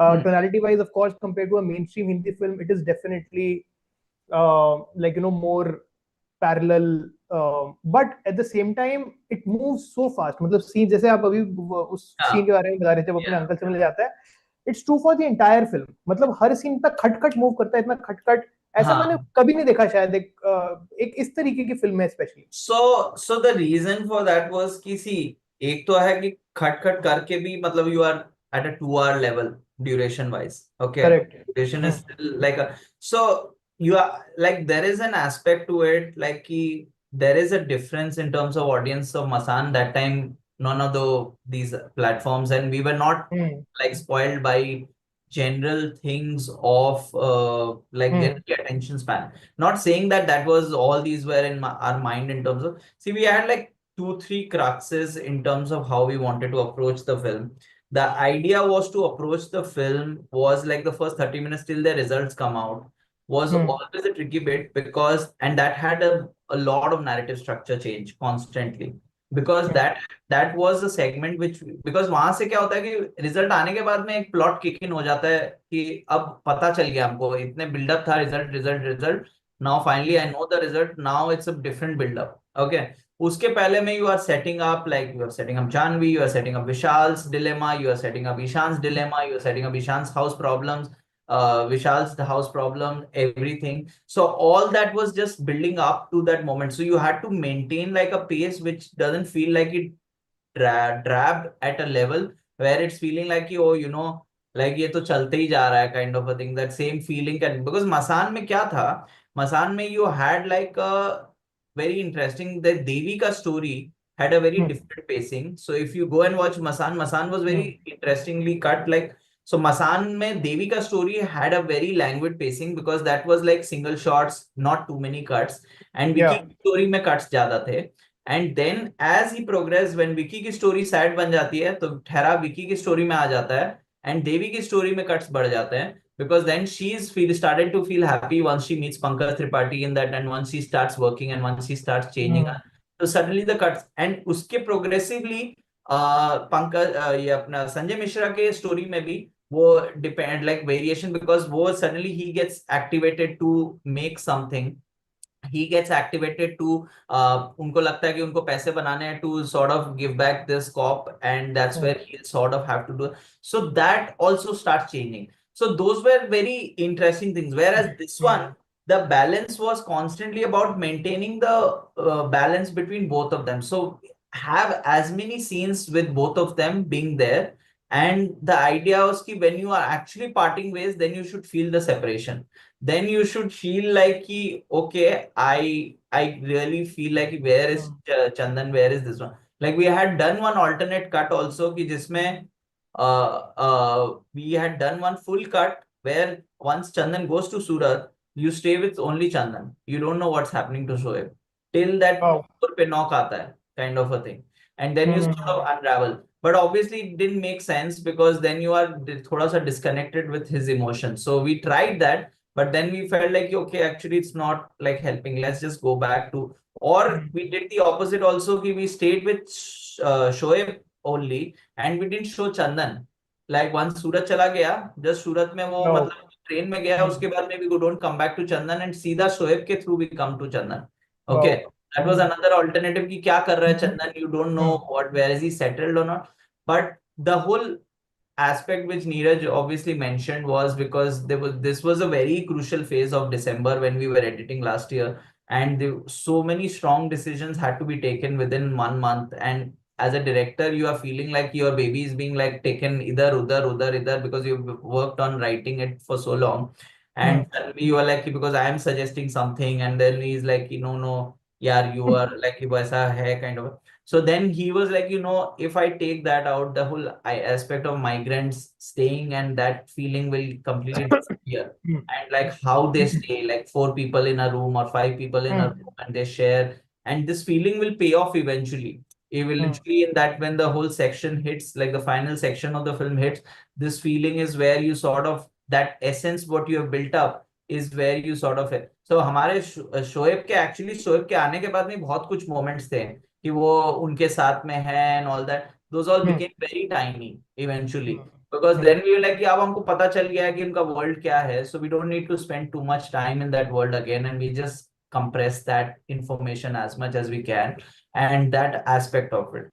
Hmm.
Tonality wise, of course, compared to a mainstream Hindi film, it is definitely like more parallel, but at the same time it moves so fast. मतलब scene जैसे आप अभी उस scene
Yeah.
के बारे में बता रहे थे, जब अपने
Yeah.
अंकल से मिलने जाता है, it's true for the entire film. मतलब हर सीन पे खटखट मूव करता है, इतना खटखट ऐसा मैंने
हाँ.
कभी नहीं देखा शायद एक इस तरीके की फिल्म है specially.
So the reason for that was कि see, एक तो है कि खट खट करके भी मतलब you are at a 2 hour level duration wise. Okay.
Correct.
Duration is still like a, so you are like there is an aspect to it like कि there is a difference in terms of audience of Masan that time. None of these platforms, and we were not like spoiled by general things of like general attention span. Not saying that that was all these were in our mind in terms of, see, we had like 2 3 cruxes in terms of how we wanted to approach the film. The idea was to approach the film was like the first 30 minutes till the results come out was always a tricky bit, because and that had a lot of narrative structure change constantly, because that was a segment which, because वहां से क्या होता है कि result आने के बाद में एक प्लॉट किक इन हो जाता है कि अब पता चल गया हमको, इतने बिल्डअप था, result result result, now finally I know the result, now it's a different buildup. Okay. उसके पहले में you are setting up like you are setting up Jahnavi, you are setting up Vishal's dilemma, you are setting up Ishaan's dilemma, you are setting up Ishaan's house problems, Vishal's the house problem, everything. So all that was just building up to that moment. So you had to maintain like a pace which doesn't feel like it dragged at a level where it's feeling like oh you know like ये तो चलते ही जा रहा है kind of a thing. That same feeling can, because Masaan में क्या था, Masaan में you had like a very interesting, the Devika story had a very different pacing. So if you go and watch Masaan, Masaan was very interestingly cut. Like so Masaan में Devika story had a very languid pacing, because that was like single shots, not too many cuts, and Vicky
या.
story में cuts ज्यादा थे. And then as he progress, when Vicky की story sad बन जाती है तो ठहरा विकी की स्टोरी में आ जाता है, and देवी की story में cuts बढ़ जाते हैं, because then she's started to feel happy once she meets Pankaj Tripathi in that, and once she starts working and once she starts changing her, so suddenly the cuts, and उसके progressively Pankaj ये अपना संजय मिश्रा के story में भी वो depend like variation, because वो suddenly ही gets activated to make something, he gets activated to उनको लगता है कि उनको पैसे बनाने हैं to sort of give back this cop, and that's where he'll sort of have to do, so that also starts changing. So those were very interesting things, whereas this one, the balance was constantly about maintaining the balance between both of them, so have as many scenes with both of them being there, and the idea was कि when you are actually parting ways, then you should feel the separation, then you should feel like कि okay, I really feel like where is Chandan, where is this one, like we had done one alternate cut also कि जिसमें we had done one full cut where once Chandan goes to Surat, you stay with only Chandan, you don't know what's happening to Shoaib till that पे knock आता है, kind of a thing, and then you sort of unravel. But obviously it didn't make sense because then you are thoda sa disconnected with his emotions, so we tried that, but then we felt like okay, actually it's not like helping, let's just go back to, or we did the opposite also, we stayed with Shoaib only and we didn't show Chandan, like once सूरत चला गया, just सूरत में वो मतलब train में गया, उसके बाद में we don't come back to Chandan and सीधा शोएब के through we come to Chandan. Okay, that was another alternative कि क्या कर रहा है Chandan, you don't know what, where is he settled or not, but the whole aspect which Neeraj obviously mentioned was because this was a very crucial phase of December when we were editing last year, and so many strong decisions had to be taken within 1 month, and as a director you are feeling like your baby is being like taken idhar udhar idhar because you've worked on writing it for so long, and suddenly you are like because I am suggesting something and then he's like no yeah you are like aisa hai kind of. So then he was like, if I take that out, the whole aspect of migrants staying and that feeling will completely disappear. And like how they stay, like 4 people in a room or 5 people in a room and they share, and this feeling will pay off eventually. It will literally in that when the whole section hits, like the final section of the film hits, this feeling is where you sort of that essence what you have built up is where you sort of है. So हमारे शोएब के actually Shoaib के आने के बाद में बहुत कुछ moments थे कि वो उनके साथ में है and all that, those all became very tiny eventually because then we were like कि अब हमको पता चल गया है कि उनका world क्या है, so we don't need to spend too much time in that world again and we just compress that information as much as we can and that aspect of it,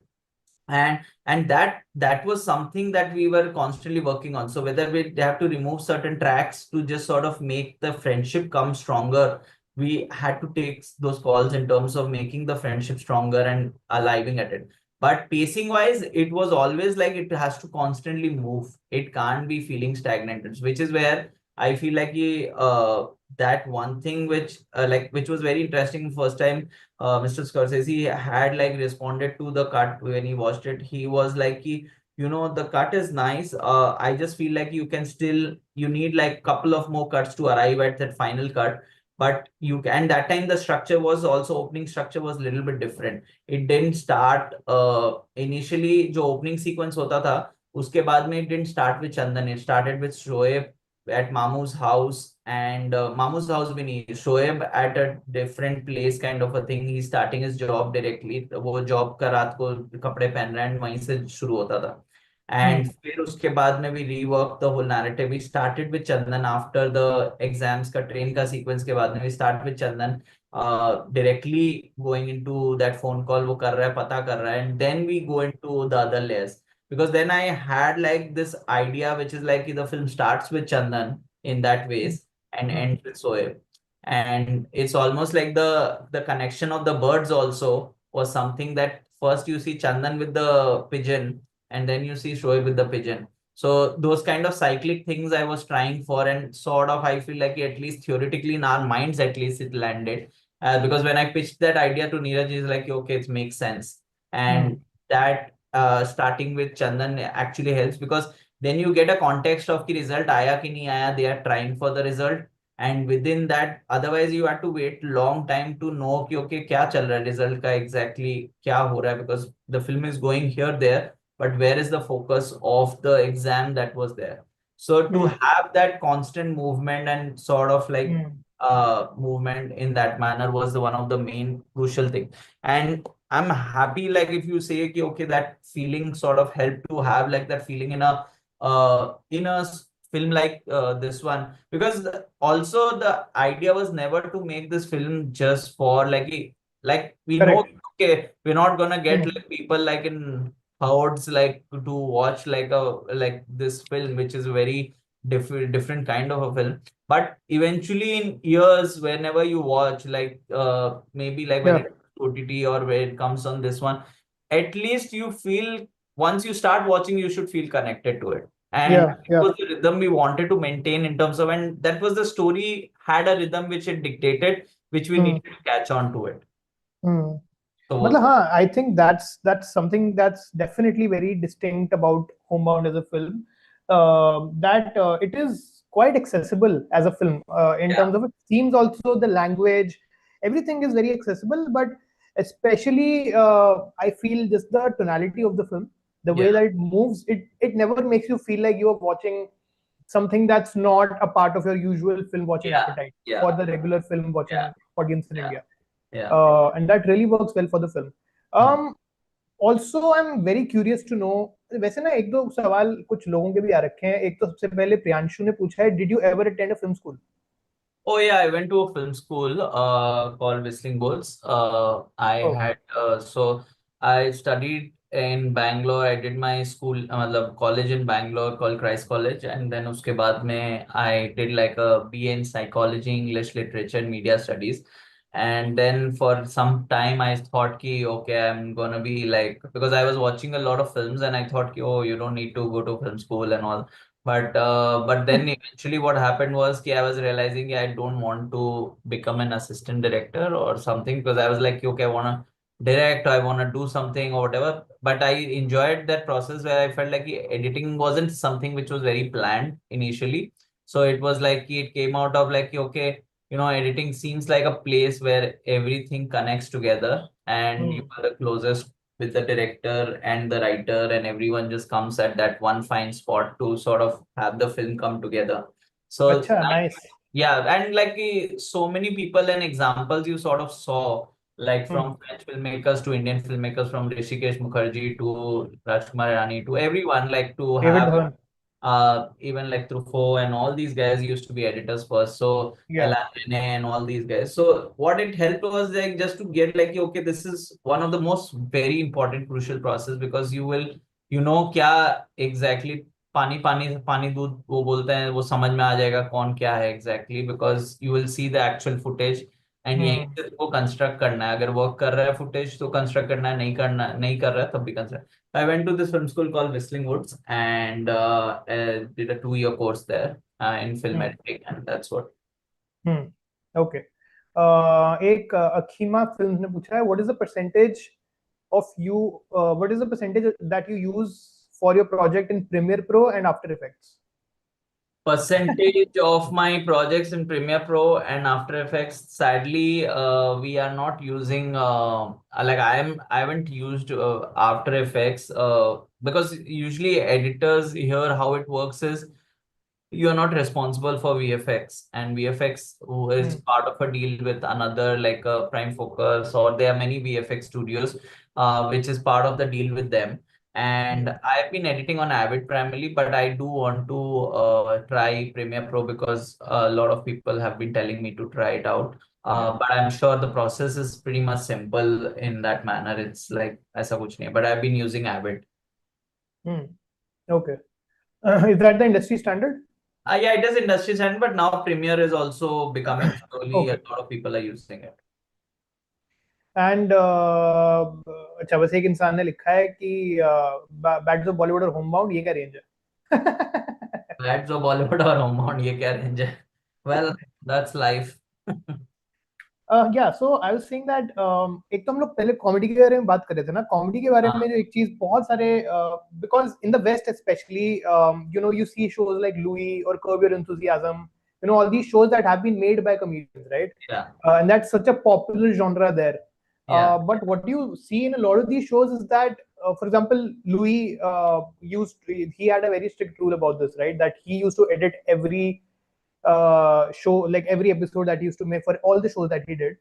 and that was something that we were constantly working on. So whether we have to remove certain tracks to just sort of make the friendship come stronger, we had to take those calls in terms of making the friendship stronger and aliving at it. But pacing wise, it was always like it has to constantly move, it can't be feeling stagnant, which is where I feel like that one thing which which was very interesting first time Mr. Scorsese had like responded to the cut when he watched it. He was like, the cut is nice. I just feel like you need like couple of more cuts to arrive at that final cut. But you can, that time the structure was also opening structure was a little bit different. It didn't start initially जो opening sequence होता था उसके बाद में it didn't start with Chandan. It started with Shoaib at Mamu's house and Mamu's house been Shoaib at a different place kind of a thing. He's starting his job directly. वो job का रात को कपड़े पहन रहा है and वहीं से शुरू होता था. And फिर उसके बाद में भी rework the whole narrative. We started with Chandan after the exams का train का sequence के बाद में we start with Chandan directly going into that phone call वो कर रहा है पता कर रहा है and then we go into the other layers. Because then I had like this idea, which is like the film starts with Chandan in that ways and ends with Soeb. And it's almost like the connection of the birds also was something that first you see Chandan with the pigeon and then you see Shoaib with the pigeon. So those kind of cyclic things I was trying for and sort of I feel like at least theoretically in our minds at least it landed. Because when I pitched that idea to Neeraj, he's like, okay, it makes sense. And that starting with Chandan actually helps because then you get a context of ki result aaya ki nahi aaya, they are trying for the result and within that otherwise you have to wait long time to know कि okay क्या चल रहा है result का exactly क्या हो रहा है because the film is going here there but where is the focus of the exam that was there? So to have that constant movement and sort of like movement in that manner was one of the main crucial thing. And I'm happy, like if you say ki, okay, that feeling sort of helped to have like that feeling in a film like this one, because also the idea was never to make this film just for like we know,
Correct.
okay, we're not gonna get like people like in hordes like to watch like this film, which is a very different kind of a film. But eventually in years, whenever you watch like maybe like when
Yeah.
it's OTT or where it comes on this one, at least you feel, once you start watching, you should feel connected to it. And
Yeah.
it was the rhythm we wanted to maintain in terms of, and that was the story had a rhythm which it dictated, which we needed to catch on to it.
मतलब
So
हाँ, I think that's something that's definitely very distinct about Homebound as a film. That it is quite accessible as a film in
yeah,
terms of its themes, also the language, everything is very accessible. But especially, I feel just the tonality of the film, the way
yeah,
that it moves, it never makes you feel like you are watching something that's not a part of your usual film watching
yeah,
appetite for
yeah,
the regular film
yeah,
watching audience in
yeah,
India.
yeah.
And that really works well for the film. Also, I'm very curious to know. वैसे ना एक दो सवाल कुछ लोगों के भी आ रखे हैं. एक तो सबसे पहले प्रियांशु ने पूछा है, Did you ever attend a film school?
Oh yeah, I went to a film school called Whistling Bulls. I
Oh,
had so I studied in Bangalore. I did my school, college in Bangalore called Christ College, and then उसके बाद में I did like a BA in psychology, English literature, and media studies. And then for some time I thought ki okay, I'm gonna be like, because I was watching a lot of films and I thought ki, oh, you don't need to go to film school and all. But then eventually what happened was I was realizing I don't want to become an assistant director or something, because I was like, okay, I want to direct, I want to do something or whatever. But I enjoyed that process where I felt like editing wasn't something which was very planned initially. So it was like it came out of like, okay, editing seems like a place where everything connects together and you are the closest with the director and the writer, and everyone just comes at that one fine spot to sort of have the film come together. So
अच्छा, nice.
yeah, and like so many people and examples you sort of saw, like
Hmm.
from French filmmakers to Indian filmmakers, from Rishikesh Mukherjee to Rajkumar Rani to everyone, like to
David
have
Dhawan.
even like Truffaut and all these guys used to be editors first. So
Yeah.
Alan Rene and all these guys. So what it helped was like just to get like, okay, this is one of the most very important crucial process, because you will, क्या exactly पानी पानी पानी दूध वो बोलते हैं, वो समझ में आ जाएगा कौन क्या है exactly, because you will see the actual footage and यहीं
Hmm.
से वो कंस्ट्रक्ट करना है. अगर वर्क कर रहा है फुटेज तो कंस्ट्रक्ट करना है, नहीं कर रहा है तब भी construct. I went to this film school called Whistling Woods and did a 2-year course there in film
Hmm.
editing, and that's what.
Hmm. Okay. एक अखीमा फिल्म्स ने पूछा है, what is the percentage that you use for your project in Premiere Pro and After Effects?
Percentage of my projects in Premiere Pro and After Effects, sadly, we are not using like I haven't used After Effects because usually editors here how it works is you are not responsible for VFX, and VFX who is
Hmm.
part of a deal with another like Prime Focus, or there are many VFX studios which is part of the deal with them. And
Hmm.
I've been editing on Avid primarily, but I do want to try Premiere Pro because a lot of people have been telling me to try it out.
Yeah.
But I'm sure the process is pretty much simple in that manner. It's like ऐसा कुछ नहीं, but I've been using Avid.
Hmm. Okay. Is that the industry standard?
Yeah, it is industry standard, but now Premiere is also becoming slowly. A
Okay.
lot of people are using it.
And अच्छा, बस एक इंसान ने लिखा है कि beds of Bollywood और Homebound ये क्या रेंज है?
That's of Bollywood or Homebound, ये क्या range है? Well, that's life.
Yeah, so I was saying that एक तो हम लोग पहले कॉमेडी के बारे में बात कर रहे थे ना. कॉमेडी के बारे में जो एक चीज बहुत सारे because in the West especially, you see shows like Louis or Curb Your Enthusiasm, all these shows that have been made by comedians, right?
Yeah,
And that's such a popular genre there.
yeah,
But what you see in a lot of these shows is that for example, Louis he had a very strict rule about this, right? That he used to edit every show, like every episode that he used to make for all the shows that he did.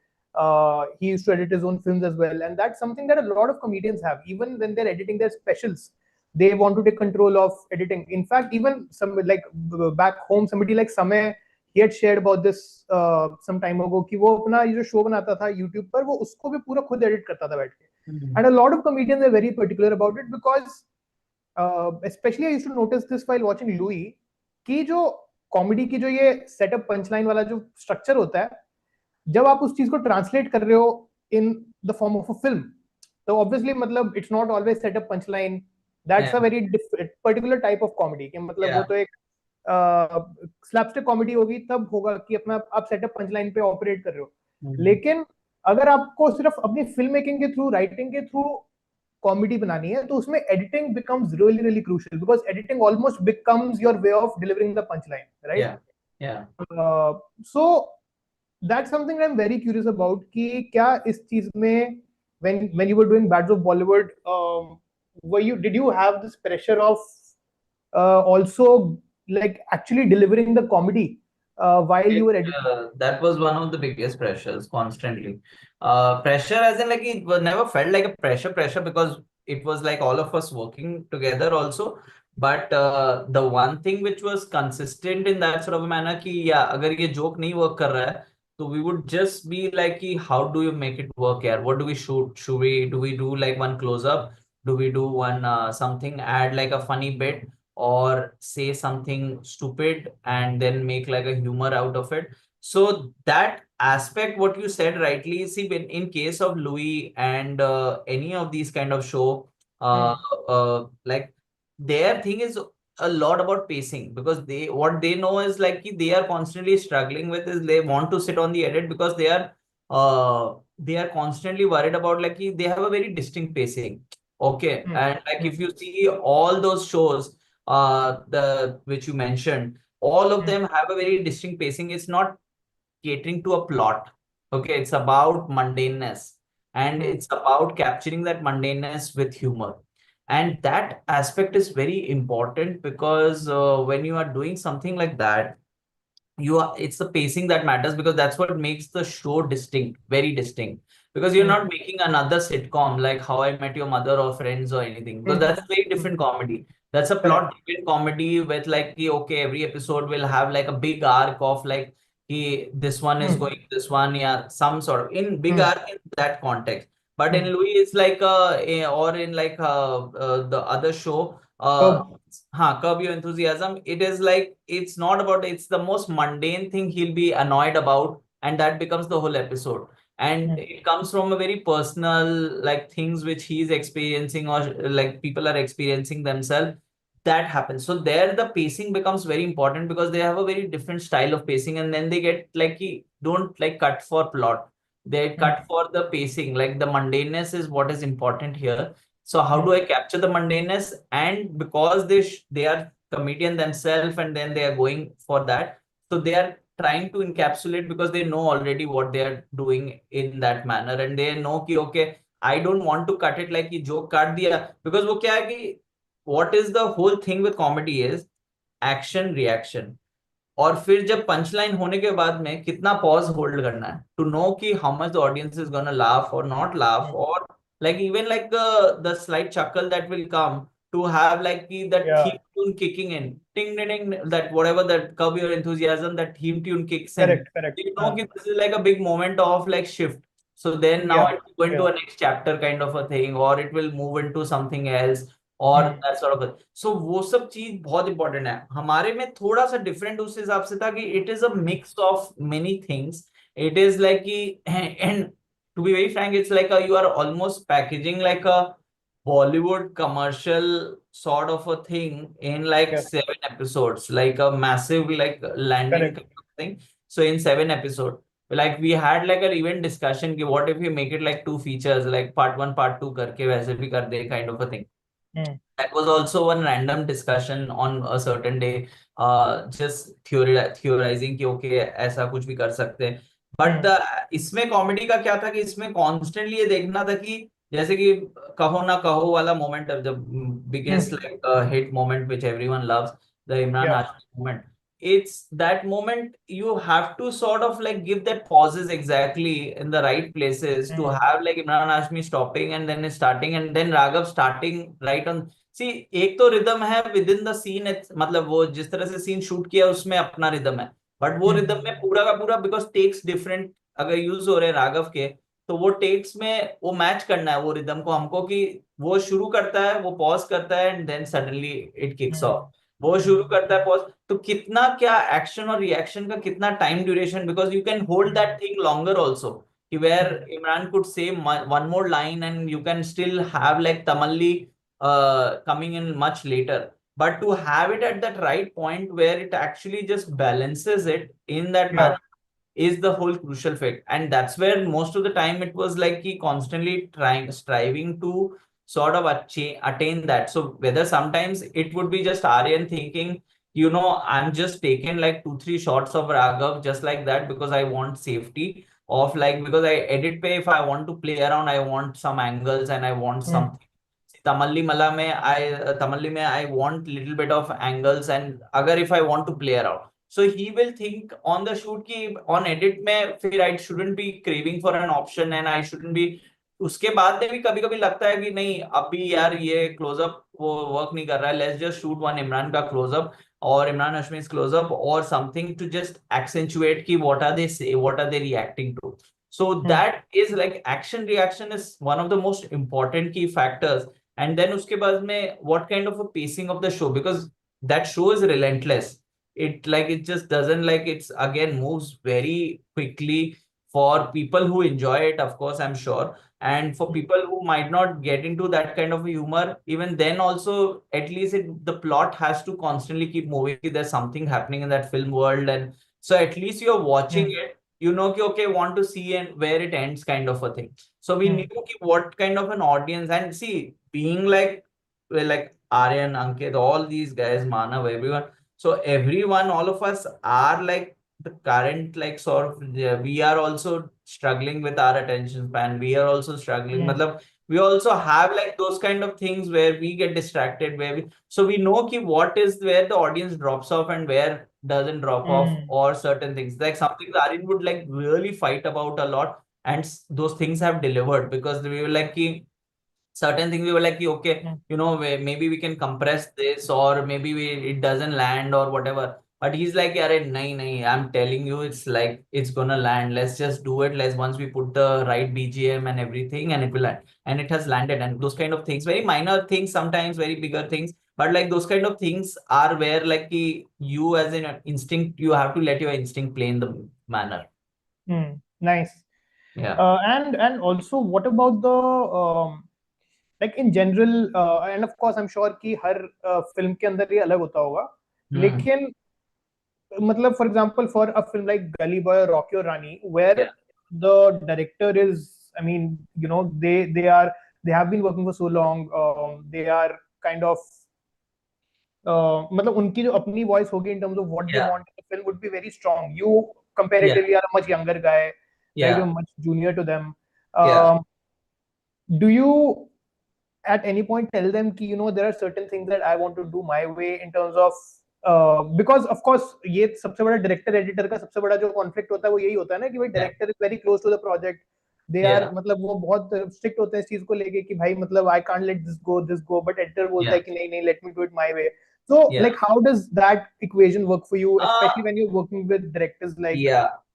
He used to edit his own films as well, and that's something that a lot of comedians have. Even when they're editing their specials, they want to take control of editing. In fact, even some like back home, somebody like Samay, he had shared about this some time ago कि वो अपना ये जो show बनाता था YouTube पर, वो उसको भी पूरा खुद एडिट करता था बैठ के. And a lot of comedians are very particular about it because especially I used to notice this while watching Louis कि जो कॉमेडी की जो ये सेटअप पंचलाइन वाला जो स्ट्रक्चर होता है, जब आप उस चीज को ट्रांसलेट कर रहे हो in the form of a film, तो ऑब्वियसली मतलब it's not always setup punchline. That's a very particular type of comedy कि मतलब वो तो एक स्लैपस्टिक कॉमेडी होगी तब होगा कि अपना आप सेटअप पंचलाइन पे ऑपरेट कर रहे हो. लेकिन अगर आपको सिर्फ अपनी फिल्म मेकिंग के थ्रू, राइटिंग के थ्रू कॉमेडी बनानी है, तो उसमें editing becomes really really crucial because editing almost becomes your way of delivering the punchline, right? So that's something I am very curious about कि क्या इस चीज में when you were doing Bads of Bollywood, did you have this pressure of also like actually delivering the comedy while you were editing?
That was one of the biggest pressures constantly. Pressure as in like it never felt like a pressure because it was like all of us working together also. But the one thing which was consistent in that sort of a manner कि yeah, अगर ये joke नहीं work कर रहा है, so we would just be like, how do you make it work here? What do we shoot? Do we do like one close up? Do we do one something, add like a funny bit or say something stupid and then make like a humor out of it? So that aspect, what you said rightly, see when in case of Louis and any of these kind of show, like their thing is a lot about pacing because what they know is like they are constantly struggling with is they want to sit on the edit because they are constantly worried about like they have a very distinct pacing. Okay. And like if you see all those shows the which you mentioned, all of them have a very distinct pacing. It's not catering to a plot. Okay, it's about mundaneness and it's about capturing that mundaneness with humor. And that aspect is very important because when you are doing something like that, it's the pacing that matters because that's what makes the show distinct, very distinct. Because you're not making another sitcom like How I Met Your Mother or Friends or anything, because that's a very different comedy. That's a plot-driven comedy with like, okay, every episode will have like a big arc of like, this one is going this one, yeah, some sort of in big arc in that context. But in Louis, it's like or in like the other show, Curb Your Enthusiasm, it is like it's not about, it's the most mundane thing he'll be annoyed about, and that becomes the whole episode. And it comes from a very personal like things which he's experiencing or like people are experiencing themselves. That happens. So there the pacing becomes very important because they have a very different style of pacing, and then they get like don't like cut for plot. They cut for the pacing. Like the mundaneness is what is important here. So how do I capture the mundaneness? And because they are comedian themselves and then they are going for that, so they are trying to encapsulate because they know already what they are doing in that manner, and they know कि okay, I don't want to cut it like कि joke काट दिया, because वो क्या है कि what is the whole thing with comedy is action reaction. और फिर जब पंचलाइन होने के बाद में कितना पॉज होल्ड करना है टू नो कि how much the audience is gonna laugh और नॉट लाफ, और like even like the slight chuckle that will come to have like that theme tune kicking in, ding ding ding, that whatever that Curb Your Enthusiasm, that theme tune kicks in.
Correct.
You know this is like a big moment of like shift. So then now it will go into a next chapter kind of a thing, or it will move into something else, और that sort of a, so वो सब चीज बहुत important है. हमारे में थोड़ा सा डिफरेंट उस हिसाब से था कि it is a mix of many things. It is like कि and to be very frank it's like you are almost packaging like a Bollywood commercial sort of a thing in like 7 episodes, like a massive like landing kind of thing. So in 7 episodes, like we had like an event discussion कि what if we make it like 2 features, like part 1 part 2 करके वैसे भी कर दे kind of a thing. That was also one random discussion on a certain day, just theorizing कि okay ऐसा कुछ भी कर सकते हैं. But इसमें कॉमेडी का क्या था कि इसमें कॉन्स्टेंटली ये देखना था कि जैसे कि कहो ना कहो वाला मोमेंट, जब biggest like hit moment which everyone loves, the Imran
Yeah.
Hashmi moment, it's that moment you have to sort of like give that pauses exactly in the right places to have like Imran Hashmi stopping and then starting and then Raghav starting right on. See, एक तो rhythm है with in the scene, मतलब वो जिस तरह से scene shoot किया उसमें अपना रिदम है, बट वो रिदम में पूरा का पूरा बिकॉज टेक्स डिफरेंट अगर यूज हो रहे हैं राघव के, तो वो टेक्स में वो मैच करना है वो रिदम को हमको, कि वो शुरू करता है, वो पॉज करता है and then suddenly it kicks off, वो शुरू करता है पॉज, तो कितना क्या एक्शन और रिएक्शन का कितना time duration, because you can hold that thing longer also, कि where Imran could say one more line and you can still have like तमल्ली coming in much later, but to have it at that right point where it actually just balances it in that
Yeah.
manner is the whole crucial fact. And that's where most of the time it was like he constantly trying, striving to sort of attain that. So whether sometimes it would be just Aryan thinking, you know, I'm just taking like 2 3 shots of Raghav just like that because I want safety of like, because I edit pay, if I want to play around, I want some angles and I want something. Tamalli mein I want little bit of angles, and agar if I want to play around, so he will think on the shoot ki on edit में फिर I shouldn't be craving for an option and I shouldn't be, उसके बाद में भी कभी कभी लगता है कि नहीं अभी यार ये क्लोजअप वो वर्क नहीं कर रहा है, let's just shoot one Imran का क्लोजअप और इमरान हाशमी क्लोजअप और समथिंग टू जस्ट एक्सेंचुएट की what are they say, what are they reacting to. So that is like action reaction is one of the most important key factors. And then उसके बाद में what kind of a pacing of the show, because that show is relentless. It like it just doesn't like, it's again moves very quickly for people who enjoy it, of course, I'm sure, and for people who might not get into that kind of humor, even then also at least the plot has to constantly keep moving. There's something happening in that film world, and so at least you're watching it, you know कि okay, want to see and where it ends kind of a thing. So we knew कि what kind of an audience, and see, being like well, like Aryan, Ankit, all these guys, Manav, everyone, so everyone, all of us are like the current like sort of, we are also struggling with our attention span. We are also struggling. Matlab, we also have like those kind of things where we get distracted, where we, so we know ki what is where the audience drops off and where doesn't drop off, or certain things like something Aryan would like really fight about a lot, and those things have delivered because we were like ki, certain things we were like okay, you know, maybe we can compress this or maybe it doesn't land or whatever, but he's like yeah, nahi nahi, I'm telling you it's like it's gonna land, let's just do it, let's once we put the right BGM and everything and it will land, and it has landed. And those kind of things, very minor things, sometimes very bigger things, but like those kind of things are where like you as an instinct, you have to let your instinct play in the manner.
Nice.
Yeah.
And also, what about the like in general, and of course I'm sure कि हर film के अंदर ये अलग होता होगा, लेकिन मतलब for example for a film like Gully Boy or Rocky or Rani, where the director is, I mean, you know, they have been working for so long, they are kind of मतलब उनकी जो अपनी voice होगी in terms of what they want, the film would be very strong. You comparatively are a much younger guy, right? You're much junior to them. Do you at any point tell them कि, you know, there are certain things that I want to do my way in terms of because of course ये सबसे बड़ा director editor का सबसे बड़ा जो conflict होता है वो यही होता है ना कि भाई director is very close to the project, they are मतलब वो बहुत स्ट्रिक्ट होते हैं इस चीज को लेके कि भाई मतलब I can't let this go, but editor बोलता है कि नहीं नहीं, let me do it my way. So like how does that equation work for you, especially when you're working with directors like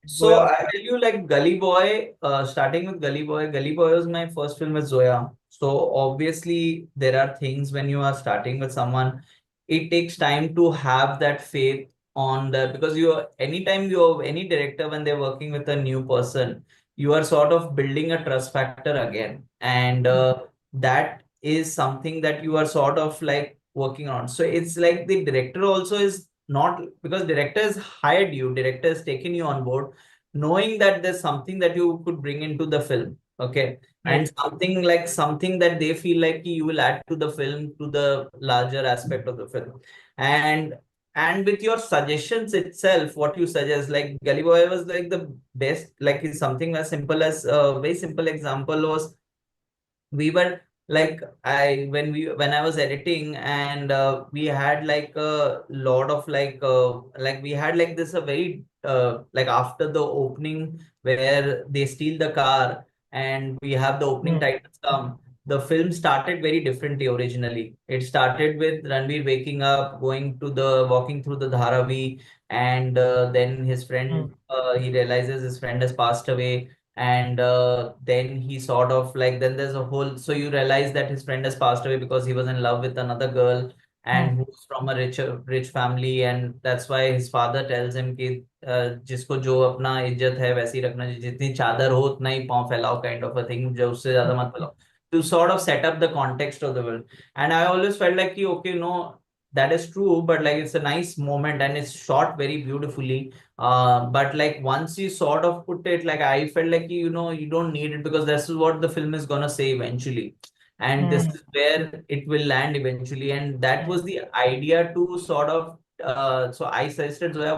So I tell you, like Gully Boy, starting with Gully Boy. Gully Boy was my first film with Zoya. So obviously there are things when you are starting with someone, it takes time to have that faith on the, because you are anytime you have any director when they're working with a new person, you are sort of building a trust factor again, and that is something that you are sort of like working on. So it's like the director also is not, because director has hired you, director has taken you on board, knowing that there's something that you could bring into the film, okay, and something like something that they feel like you will add to the film, to the larger aspect of the film, and with your suggestions itself, what you suggest, like Gully Boy was like the best, like is something as simple as a very simple example was we were like when I was editing, and we had like a lot of like we had like this a very like after the opening where they steal the car and we have the opening
Hmm.
titles come. The film started very differently originally. It started with Ranveer waking up, going to the walking through the Dharavi, and then his
Hmm.
friend he realizes his friend has passed away, and then he sort of like then there's a whole, so you realize that his friend has passed away because he was in love with another girl and
Hmm.
who's from a rich family, and that's why his father tells him कि जिसको जो अपना इज्जत है वैसी रखना, जितनी चादर हो उतना ही पाँव फैलाओ kind of a thing, जो उससे ज्यादा मत फैलाओ, to sort of set up the context of the world. And I always felt like कि, okay, no, that is true, but like it's a nice moment and it's shot very beautifully, but like once you sort of put it, like I felt like you don't need it because this is what the film is gonna say eventually, and this
Hmm.
is where it will land eventually, and that was the idea to sort of. So I suggested Zoya,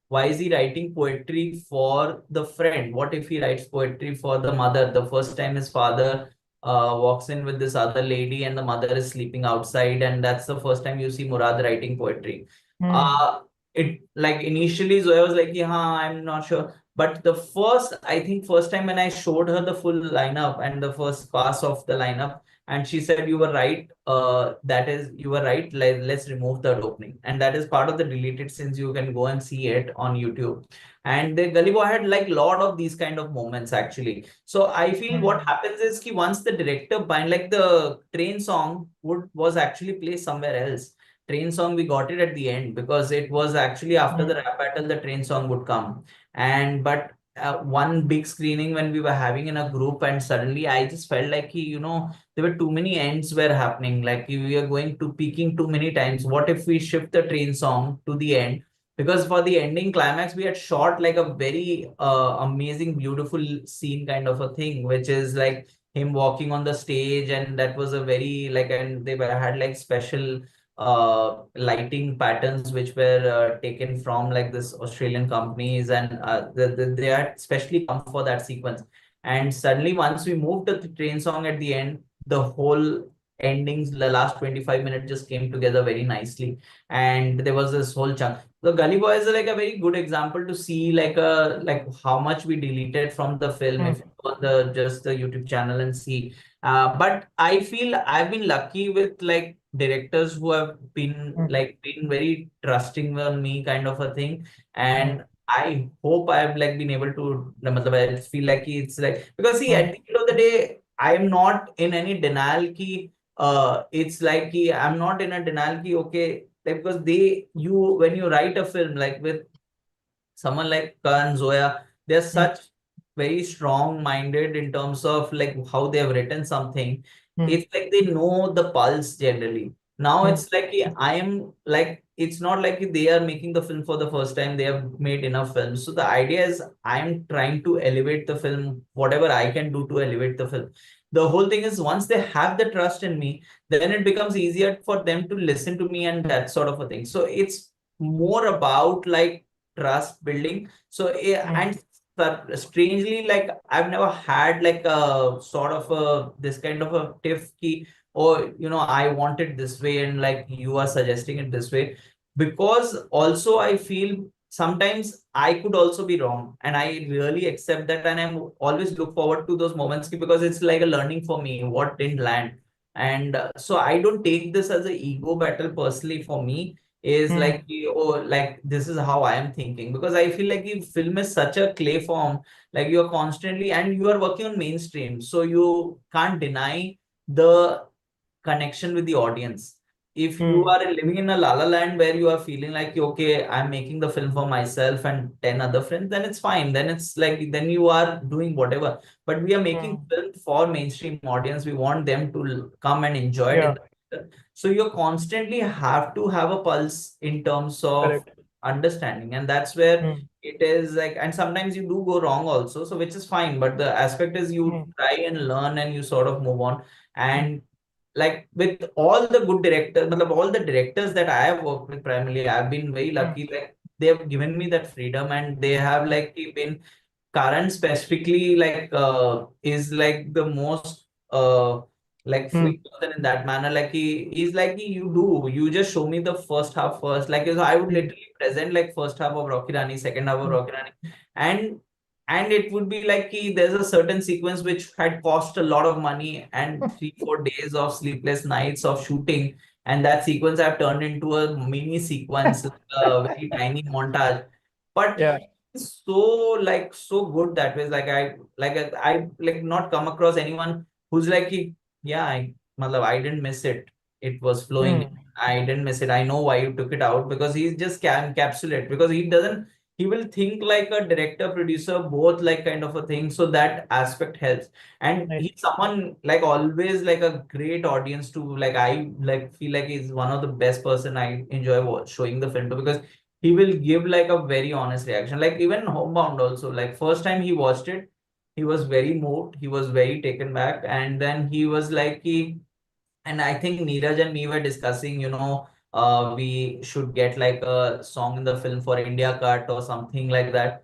why is he writing poetry for the friend? What if he writes poetry for the mother? The first time his father walks in with this other lady and the mother is sleeping outside, and that's the first time you see Murad writing poetry.
Hmm.
Uh, it like initially Zoya was like, yeah, I'm not sure. But the first, I think first time when I showed her the full lineup and the first pass of the lineup, and she said, you were right. That is, you were right. Let's remove that opening. And that is part of the deleted scenes. You can go and see it on YouTube. And the Gully Boy had like lot of these kind of moments actually. So I feel what
Hmm.
happens is ki once the director bind, like the train song was actually placed somewhere else. Train song, we got it at the end because it was actually after the
Hmm.
rap battle the train song would come. And but one big screening when we were having in a group, and suddenly I just felt like there were too many ends were happening, like we are going to peaking too many times. What if we shift the train song to the end? Because for the ending climax we had shot like a very amazing beautiful scene kind of a thing, which is like him walking on the stage, and that was a very like, and had like special lighting patterns which were taken from like this Australian companies, and they had specially come for that sequence. And suddenly once we moved to the train song at the end, the whole endings, the last 25 minutes just came together very nicely, and there was this whole chunk. The Gully Boy is like a very good example to see like how much we deleted from the film
Hmm.
if you go on the just the YouTube channel and see. But I feel I've been lucky with like directors who have been
Hmm.
like been very trusting on me kind of a thing,
Hmm.
and I hope I've like been able to matlab, I feel like it's like, because see
Hmm.
at the end of the day I am not in any denial ki it's like ki, I'm not in a denial ki okay, like because you when you write a film like with someone like Karan Zoya, they're
Hmm.
such very strong minded in terms of like how they have written something.
Hmm.
It's like they know the pulse generally. Now
Hmm.
it's like I am like, it's not like they are making the film for the first time, they have made enough films. So the idea is I'm trying to elevate the film, whatever I can do to elevate the film. The whole thing is once they have the trust in me, then it becomes easier for them to listen to me and that sort of a thing. So it's more about like trust building. So
Hmm.
and strangely, like I've never had like a sort of a this kind of a tiff key, or I want it this way and like you are suggesting it this way, because also I feel sometimes I could also be wrong, and I really accept that, and I'm always look forward to those moments because it's like a learning for me what didn't land. And so I don't take this as a ego battle personally. For me is
Hmm.
like oh, like this is how I am thinking, because I feel like if film is such a clay form, like you are constantly and you are working on mainstream, so you can't deny the connection with the audience. If you
Hmm.
are living in a la la land where you are feeling like okay, I'm making the film for myself and 10 other friends, then it's fine, then it's like then you are doing whatever. But we are making
Hmm.
film for mainstream audience, we want them to come and enjoy it in
Yeah.
the theater. So you constantly have to have a pulse in terms of
Correct.
understanding, and that's where
Hmm.
it is like, and sometimes you do go wrong also, so which is fine, but the aspect is you
Hmm.
try and learn and you sort of move on.
Hmm.
And like with all the good directors, matlab, all the directors that I have worked with, primarily I've been very
Hmm.
lucky, like they have given me that freedom, and they have
Hmm.
like been, Karan specifically like is like the most like free person in that manner. Like he's like you just show me the first half first. Like so I would literally present like first half of Rocky Rani, second half of Rocky Rani, and it would be like there's a certain sequence which had cost a lot of money and 3 4 days of sleepless nights of shooting, and that sequence I've turned into a mini sequence, like a very tiny montage. But
Yeah.
it's so like so good that way. Like I like not come across anyone who's like yeah, matlab, I didn't miss it. It was flowing. I didn't miss it. I know why you took it out because he's just can encapsulate because he doesn't he will think like a director producer both like kind of a thing, so that aspect helps. And
Nice.
he's someone like always like a great audience to like I like feel like he's one of the best person I enjoy showing the film to because he will give like a very honest reaction. Like even Homebound also, like first time he watched it, he was very moved, he was very taken back, and then he was like and I think Neeraj and me were discussing, we should get like a song in the film for India cut or something like that.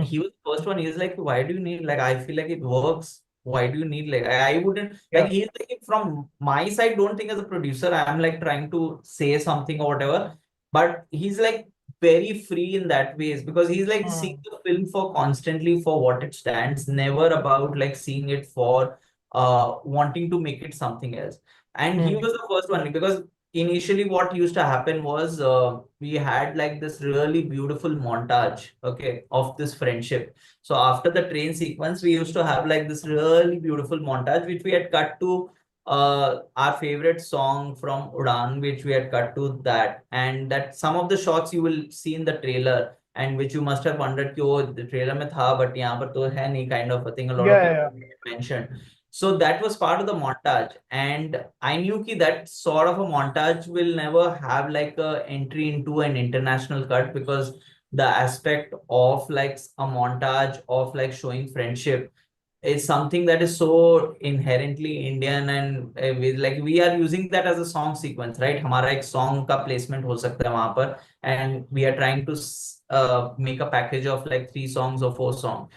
He was the first one. He's like, why do you need, like, I feel like it works. Why do you need, like, I wouldn't, like,
Yeah.
he's like, from my side, don't think as a producer, I'm like trying to say something or whatever. But he's like very free in that ways because he's like seeing the film for constantly for what it stands, never about like seeing it for wanting to make it something else. And he was the first one because initially what used to happen was we had like this really beautiful montage, okay, of this friendship. So after the train sequence we used to have like this really beautiful montage which we had cut to our favorite song from Udan, which we had cut to that, and that some of the shots you will see in the trailer and which you must have wondered कि oh the trailer में था but यहाँ पर तो है नहीं kind of a thing, a lot of
Yeah.
people
Yeah.
mentioned. So that was part of the montage, and I knew ki that sort of a montage will never have like a entry into an international cut because the aspect of like a montage of like showing friendship is something that is so inherently Indian, and like we are using that as a song sequence, right? हमारा एक song का placement हो सकता है वहां पर, and we are trying to make a package of like 3 songs or 4 songs,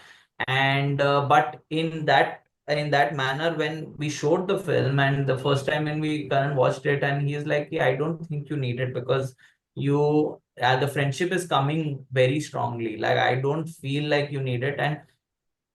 and but in that manner when we showed the film and the first time when we Karan watched it and he's like, yeah, I don't think you need it because you the friendship is coming very strongly. Like I don't feel like you need it,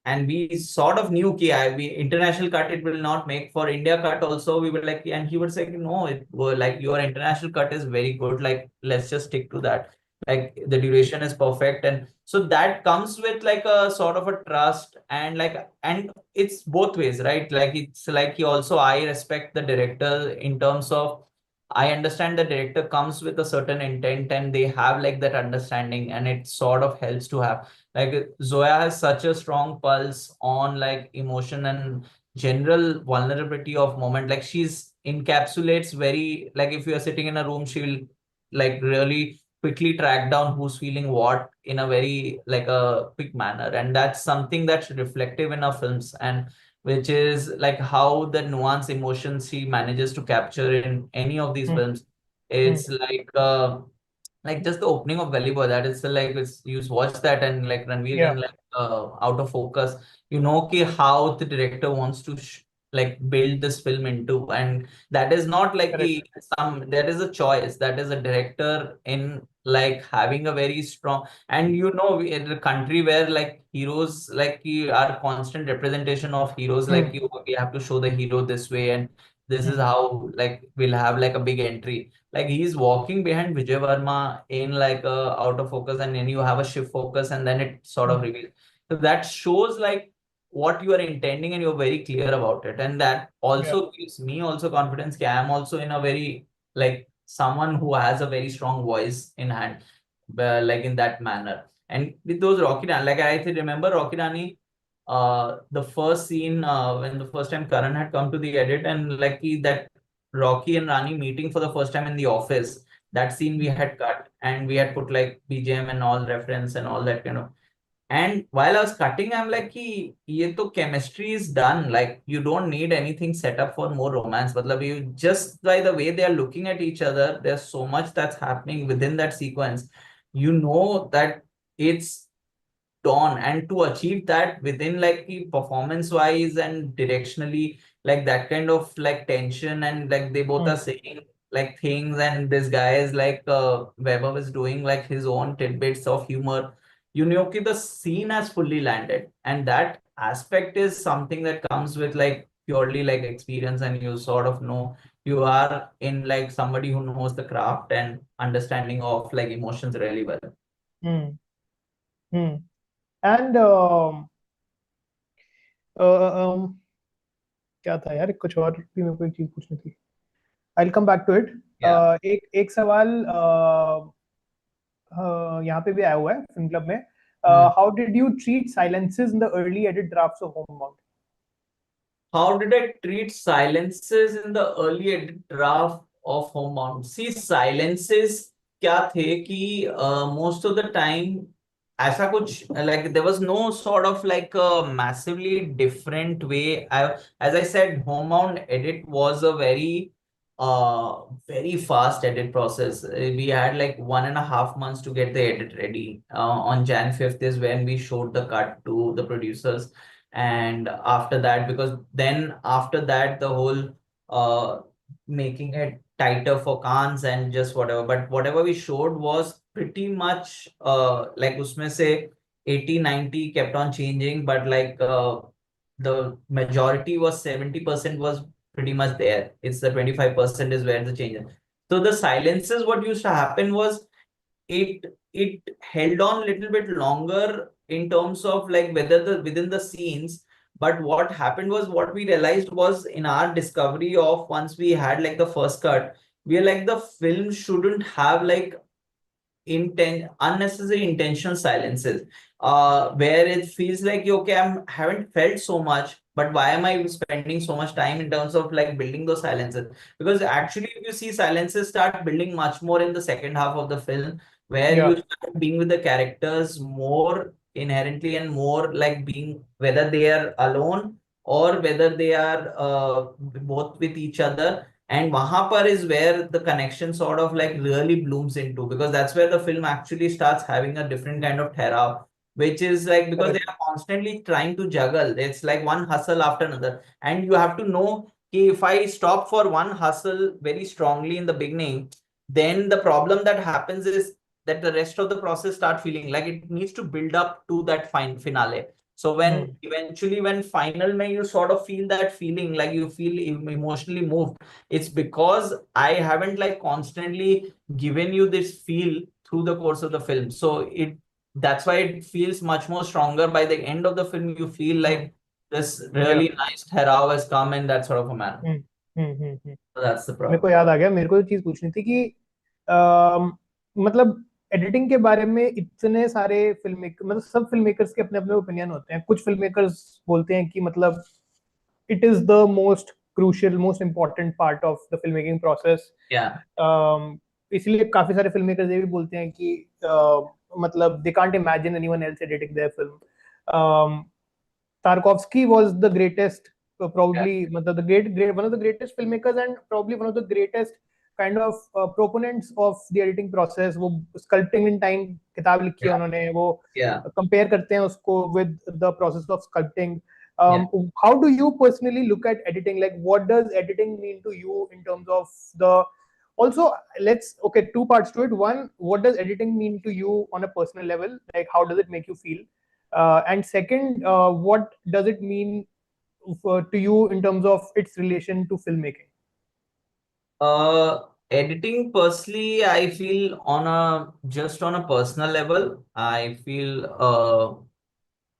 and we sort of knew कि we international cut it will not make for India cut also. We were like, and he was like, no, it were like your international cut is very good. Like let's just stick to that. Like the duration is perfect, and so that comes with like a sort of a trust and like and it's both ways, right? Like it's like he also I respect the director in terms of I understand the director comes with a certain intent and they have like that understanding and it sort of helps to have like Zoya has such a strong pulse on like emotion and general vulnerability of moment. Like she's encapsulates very like if you are sitting in a room, she will like really quickly track down who's feeling what in a very like a quick manner. And that's something that's reflective in our films and which is like how the nuance emotions she manages to capture in any of these films. It's like just the opening of Gully Boy, that is like it's, you watch that and like Ranveer
Yeah.
getting like out of focus, you know ki how the director wants to like build this film into, and that is not like
Correct.
there is a choice, that is a director in like having a very strong, and in a country where like heroes like are constant representation of heroes, like we have to show the hero this way and this is how like we'll have like a big entry. Like he's walking behind Vijay Varma in like a out of focus, and then you have a shift focus, and then it sort of reveals. So that shows like what you are intending, and you're very clear about it, and that
Yeah.
also gives me also confidence. That I'm also in a very like someone who has a very strong voice in hand, like in that manner. And with those Rocky Rani, like I remember Rocky Rani, the first scene when the first time Karan had come to the edit, and like that Rocky and Rani meeting for the first time in the office. That scene we had cut and we had put like BGM and all reference and all that kind of. And while I was cutting, I'm like, कि ये तो chemistry is done. Like you don't need anything set up for more romance. मतलब you just by the way they are looking at each other, there's so much that's happening within that sequence. You know that it's done, and to achieve that within like the performance wise and directionally like that kind of like tension, and like they both are saying like things, and this guy is like Weber is doing like his own tidbits of humor. You know कि the scene has fully landed, and that aspect is something that comes with like purely like experience, and you sort of know you are in like somebody who knows the craft and understanding of like emotions really well.
Hmm. Hmm. And क्या था यार, कुछ और भी मेरे को एक चीज पूछनी थी. I'll come back to it.
Yeah.
एक एक सवाल यहाँ पे भी आया हुआ है फिल्म क्लब में. How did you treat silences in the early edit drafts of Homebound?
How did I treat silences in the early edit draft of Homebound? See, silences क्या थे कि most of the time ऐसा कुछ like there was no sort of like a massively different way. As I said, Homebound edit was a very fast edit process. We had like 1.5 months to get the edit ready. On Jan 5th is when we showed the cut to the producers, and after that, because then after that the whole uh making it tighter for cans and just whatever, but whatever we showed was pretty much like usme se 80-90 kept on changing, but like the majority was 70% was pretty much there. It's the 25% is where the change is. So the silences, what used to happen was it held on a little bit longer in terms of like whether the within the scenes. But what happened was, what we realized was in our discovery of once we had like the first cut, we are like the film shouldn't have like unnecessary intentional silences, where it feels like okay, haven't felt so much, but why am I spending so much time in terms of like building those silences? Because actually if you see, silences start building much more in the second half of the film, where
Yeah.
you start being with the characters more inherently, and more like being whether they are alone or whether they are both with each other. And wahan par is where the connection sort of like really blooms into, because that's where the film actually starts having a different kind of thera, which is like because they
Correct.
are constantly trying to juggle. It's like one hustle after another. And you have to know कि if I stop for one hustle very strongly in the beginning, then the problem that happens is that the rest of the process start feeling like it needs to build up to that fine finale. So when eventually when final may you sort of feel that feeling like you feel emotionally moved, it's because I haven't like constantly given you this feel through the course of the film. So that's why it feels much more stronger. By the end of the film, you feel like this
Yeah.
really nice Therao has come in that sort of a manner. So that's the
मेरे
problem.
को याद आ गया, मेरे को एक चीज पूछनी थी कि मतलब एडिटिंग के बारे में इतने सारे फिल्म मेकर, मतलब सब फिल्म मेकर्स के अपने अपने ओपिनियन होते हैं. कुछ फिल्म मेकर्स बोलते हैं कि मतलब it is the most crucial, most important part of the filmmaking process.
Yeah.
इसलिए काफी सारे फिल्म मेकर्स ये भी बोलते हैं कि मतलब they can't imagine anyone else editing their film. Tarkovsky was the greatest, probably one of the greatest filmmakers, and probably one of the greatest kind of proponents of the editing process. वो sculpting in time किताब लिखी है
Yeah.
उन्होंने, वो
Yeah.
compare करते हैं उसको with the process of sculpting.
Yeah.
How do you personally look at editing? Like, what does editing mean to you in terms of the? Also, okay, two parts to it. One, what does editing mean to you on a personal level? Like, how does it make you feel? And second, what does it mean to you in terms of its relation to filmmaking?
Editing personally, I feel just on a personal level, I feel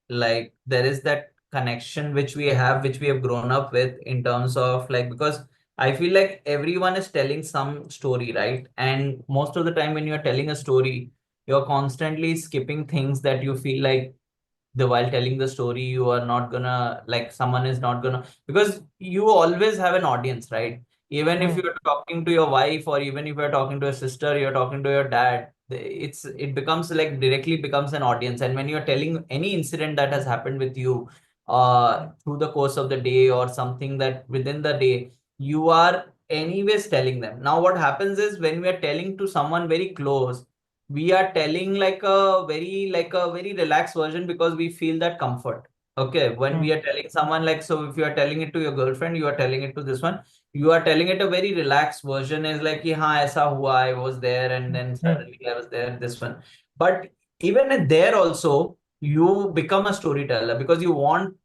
like there is that connection which we have, which we have grown up with in terms of like, because I feel like everyone is telling some story, right? And most of the time when you're telling a story, you're constantly skipping things that you feel like the while telling the story, you are not gonna like someone is not gonna, because you always have an audience, right? Even if you're talking to your wife, or even if you're talking to a sister, you're talking to your dad, it becomes like directly becomes an audience. And when you're telling any incident that has happened with you through the course of the day, or something that within the day, you are anyways telling them. Now what happens is when we are telling to someone very close, we are telling like a very relaxed version, because we feel that comfort. Okay, when we are telling someone like, so if you are telling it to your girlfriend, you are telling it to this one, you are telling it a very relaxed version is like, ki, हाँ ऐसा हुआ, I was there and then suddenly I was there, this one. But even there also, you become a storyteller because you want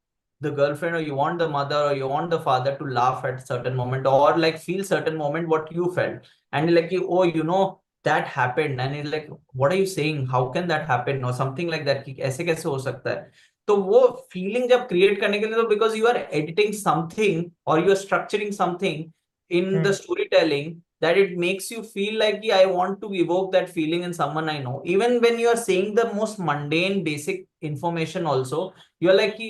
the girlfriend or you want the mother or you want the father to laugh at certain moment or like feel certain moment what you felt. And like, oh, you know, that happened. And it's like, what are you saying? How can that happen? Or something like that. कि ऐसे कैसे हो सकता है? तो वो feeling जब create करने के लिए तो because you are editing something और you are structuring something in the story telling that it makes you feel like I want to evoke that feeling in someone I know. Even when you are saying the most mundane basic information also, you're like,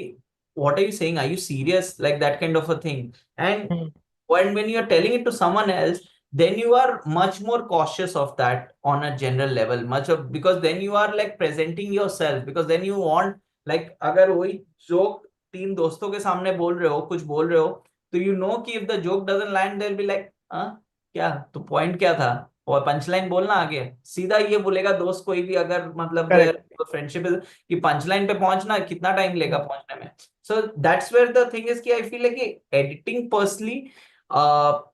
what are you saying? Are you serious? Like that kind of a thing. And when you're telling it to someone else, then you are much more cautious of that on a general level, much of because then you are like presenting yourself because then you want like अगर वही joke तीन दोस्तों के सामने बोल रहे हो कुछ बोल रहे हो तो you know कि if the joke doesn't land they'll be like हाँ क्या तो पॉइंट क्या था और पंच लाइन बोलना आगे सीधा ये बोलेगा दोस्त कोई भी अगर मतलब देयर फ्रेंडशिप कि पंच लाइन पे पहुंचना कितना टाइम लेगा पहुंचने में so that's where the thing is कि I feel like editing personally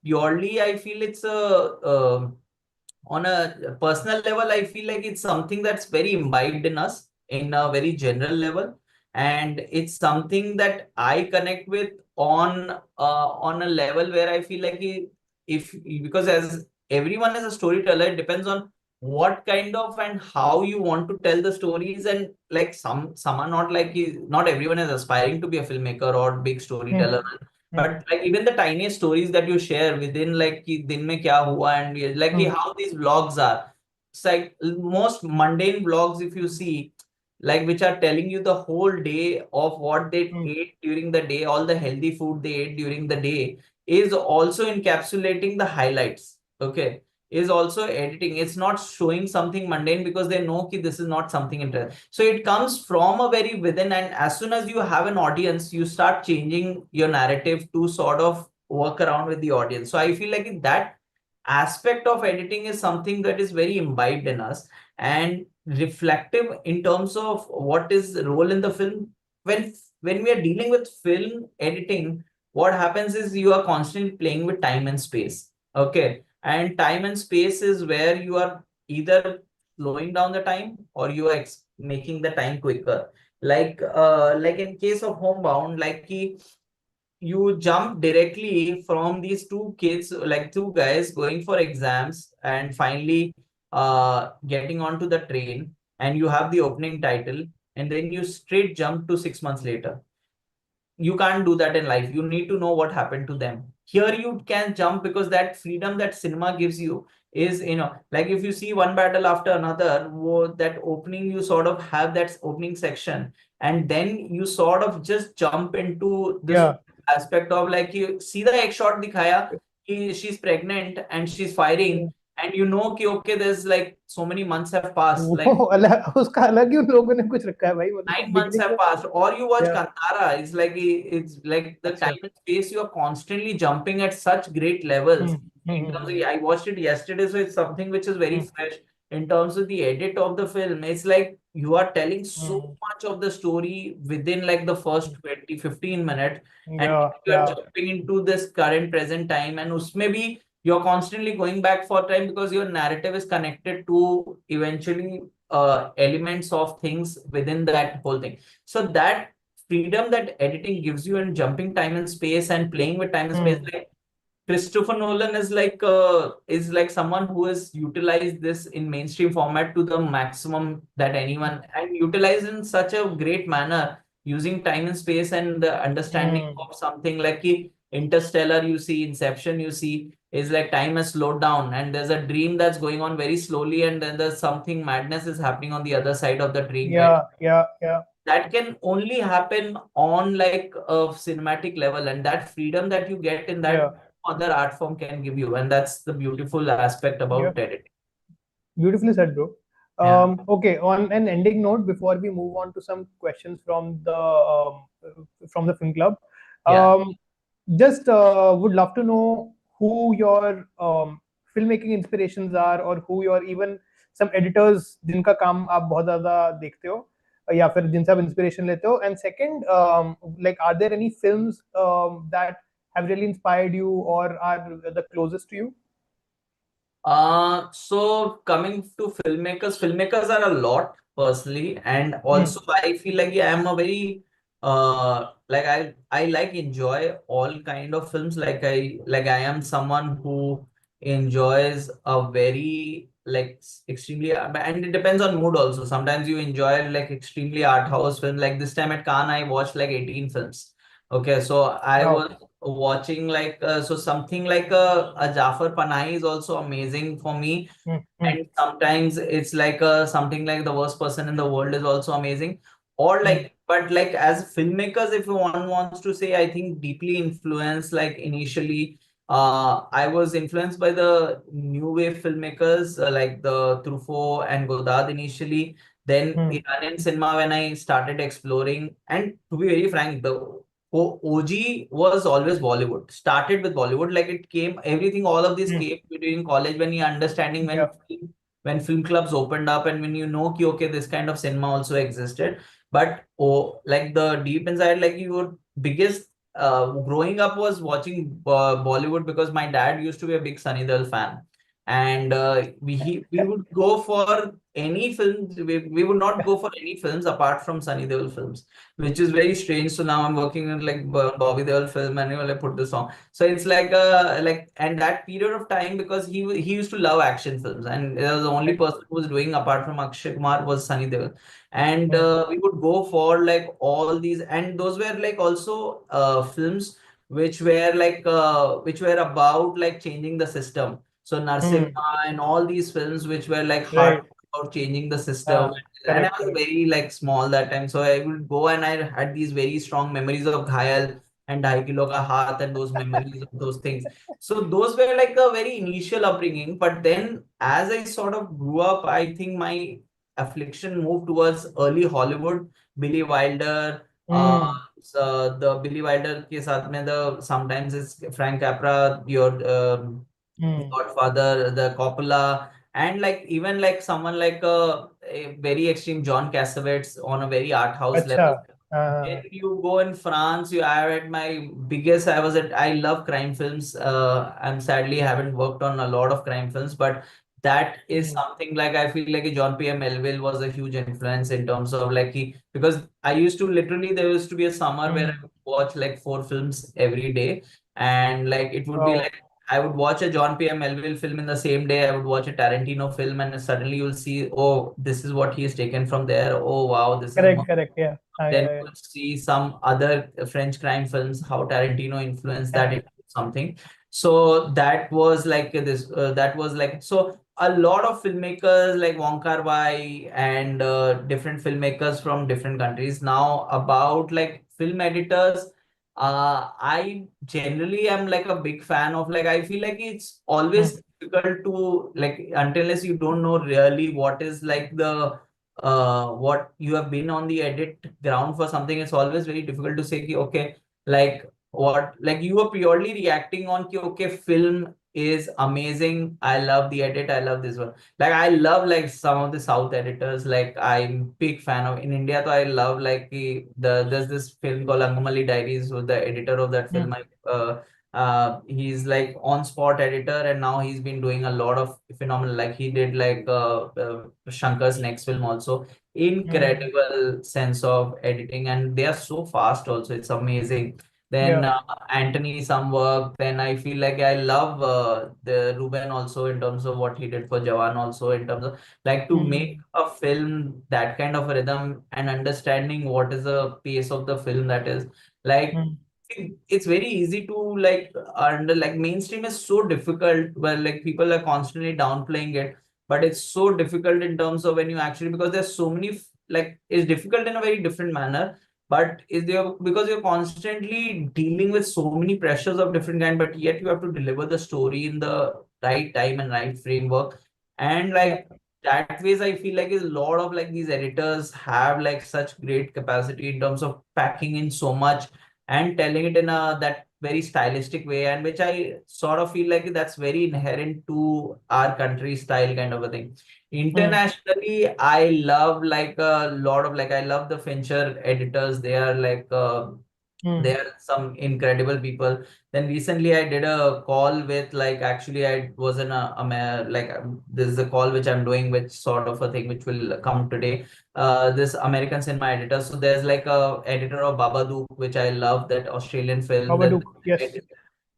purely I feel it's on a personal level, I feel like it's something that's very imbibed in us in a very general level, and it's something that I connect with on a level where I feel like if because as everyone is a storyteller, it depends on what kind of and how you want to tell the stories, and like some are not like not everyone is aspiring to be a filmmaker or big storyteller. But like even the tiniest stories that you share within like कि दिन में क्या हुआ and like कि how these vlogs are. It's like most mundane vlogs if you see, like which are telling you the whole day of what they ate during the day, all the healthy food they ate during the day, is also encapsulating the highlights. Okay. Is also editing. It's not showing something mundane because they know that this is not something interesting. So it comes from a very within, and as soon as you have an audience, you start changing your narrative to sort of work around with the audience. So I feel like that aspect of editing is something that is very imbibed in us and reflective in terms of what is the role in the film. When we are dealing with film editing, what happens is you are constantly playing with time and space. Okay. And time and space is where you are either slowing down the time or you are making the time quicker. Like in case of Homebound, like you jump directly from these two kids, like two guys going for exams and finally getting onto the train, and you have the opening title, and then you straight jump to 6 months later. You can't do that in life. You need to know what happened to them. Here you can jump because that freedom that cinema gives you is, like if you see one battle after another, that opening, you sort of have that opening section, and then you sort of just jump into this aspect of like you see the एक shot दिखाया कि she's pregnant and she's firing, and you know कि okay there's like so many months have passed, like
उसका अलग ही उन लोगों ने कुछ रखा है भाई,
9 months have passed. Or you watch Kantara, it's like the time and space, you are constantly jumping at such great levels. In terms of, I watched it yesterday, so it's something which is very fresh in terms of the edit of the film. It's like you are telling so much of the story within like the first 20-15 minutes, and you are jumping into this current present time, and usme bhi you're constantly going back for time because your narrative is connected to eventually elements of things within that whole thing. So that freedom that editing gives you and jumping time and space and playing with time and space, like Christopher Nolan is like someone who has utilized this in mainstream format to the maximum that anyone, and utilized in such a great manner using time and space and the understanding of something like Interstellar, you see, Inception, you see, is like time has slowed down and there's a dream that's going on very slowly, and then there's something madness is happening on the other side of the dream. That can only happen on like a cinematic level, and that freedom that you get in that other art form can give you, and that's the beautiful aspect about editing.
Beautifully said, bro. Okay, on an ending note, before we move on to some questions from the film club, just would love to know who your filmmaking inspirations are, or who your even some editors जिनका काम आप बहुत ज़्यादा देखते हो. या फिर जिनसे आप इंस्पिरेशन लेते हो? And second, like are there any films that have really inspired you or are the closest to you?
So coming to filmmakers are a lot personally, and also I feel like I am a very like I like enjoy all kind of films. I am someone who enjoys a very like extremely, and it depends on mood also. Sometimes you enjoy like extremely art house film. Like this time at Cannes, I watched like 18 films. Okay, so I
Wow.
was watching like so something like a Jafar Panahi is also amazing for me, and sometimes it's like something like the worst person in the world is also amazing, or like but like as filmmakers, if one wants to say, I think deeply influenced, like initially I was influenced by the new wave filmmakers like the Truffaut and Godard initially, then Iranian cinema when I started exploring. And to be very frank, the OG was always Bollywood. Started with Bollywood, like it came everything. All of this came during college when you understanding
Yeah.
when film clubs opened up and when you know ki, okay, this kind of cinema also existed. But oh, like the deep inside, like your biggest growing up was watching Bollywood because my dad used to be a big Sunny Deol fan, and we would go for any films. We would not go for any films apart from Sunny Deol films, which is very strange. So now I'm working in like Bobby Deol film, and I put the song. So it's like and that period of time, because he used to love action films, and the only person who was doing apart from Akshay Kumar was Sunny Deol, and we would go for like all these, and those were like also films which were about like changing the system. So Narsimha and all these films which were like hard
Right.
about changing the system. And I
Correct.
was very like small that time, so I would go and I had these very strong memories of Ghayal and Dhai Kilo Ka Haath and those memories of those things. So those were like a very initial upbringing. But then as I sort of grew up, I think my affliction moved towards early Hollywood, Billy Wilder. So the Billy Wilder ke saath mein the sometimes it's Frank Capra, your Godfather, the Coppola, and like even like someone like a very extreme John Cassavetes on a very art house
अच्छा.
level. If you go in France, you are at my biggest. I love crime films. I'm sadly haven't worked on a lot of crime films, but that is something like I feel like John P. M. Melville was a huge influence in terms of like because I used to literally there used to be a summer where I would watch like 4 films every day, and like it would be
Wow.
like I would watch a John P. M. Melville film in the same day. I would watch a Tarantino film, and suddenly you'll see, oh, this is what he has taken from there. Oh, wow, this is
Correct. Correct. Yeah.
then
Yeah.
you will see some other French crime films, how Tarantino influenced that
Yeah.
into something. So that was like this, that was like, so a lot of filmmakers like Wong Kar-wai and different filmmakers from different countries. Now about like film editors, I generally am like a big fan of like, I feel like it's always difficult to like, unless you don't know really what is like the what you have been on the edit ground for something, it's always very difficult to say ki, okay, like what like you are purely reacting on ki, okay, film is amazing, I love the edit, I love this one. Like I love like some of the South editors, like I'm big fan of in India. So I love like there's this film called Angamali Diaries, who the editor of that film he's like on spot editor, and now he's been doing a lot of phenomenal, like he did like Shankar's next film also. Incredible sense of editing, and they are so fast also, it's amazing. Then
Yeah.
Anthony some work, then I feel like I love the Ruben also in terms of what he did for Jawan, also in terms of like to make a film that kind of a rhythm and understanding what is the pace of the film, that is like it's very easy to like under like mainstream is so difficult where like people are constantly downplaying it, but it's so difficult in terms of when you actually, because there's so many like it's difficult in a very different manner, but is there because you're constantly dealing with so many pressures of different kind, but yet you have to deliver the story in the right time and right framework. And
Yeah.
like that ways I feel like is a lot of like these editors have like such great capacity in terms of packing in so much and telling it in a that very stylistic way, and which I sort of feel like that's very inherent to our country style kind of a thing. Internationally, I love like a lot of like I love the Fincher editors. They are like they are some incredible people. Then recently I did a call with like actually I was in this is a call which I'm doing, which sort of a thing which will come today. This American cinema editor. So there's like a editor of Babadook, which I love, that Australian film.
Babadook, yes.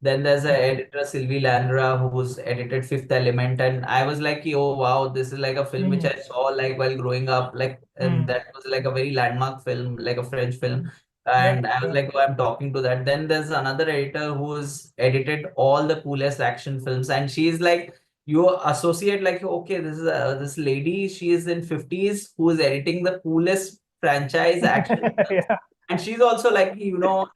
Then there's a editor Sylvie Landra who's edited Fifth Element, and I was like, oh wow, this is like a film which I saw like while growing up, like, and that was like a very landmark film, like a French film. And I was like, oh, I'm talking to that. Then there's another editor who's edited all the coolest action films, and she's like, you associate like, okay, this is this lady, she is in 50s who is editing the coolest franchise action films.
Yeah.
And she's also like,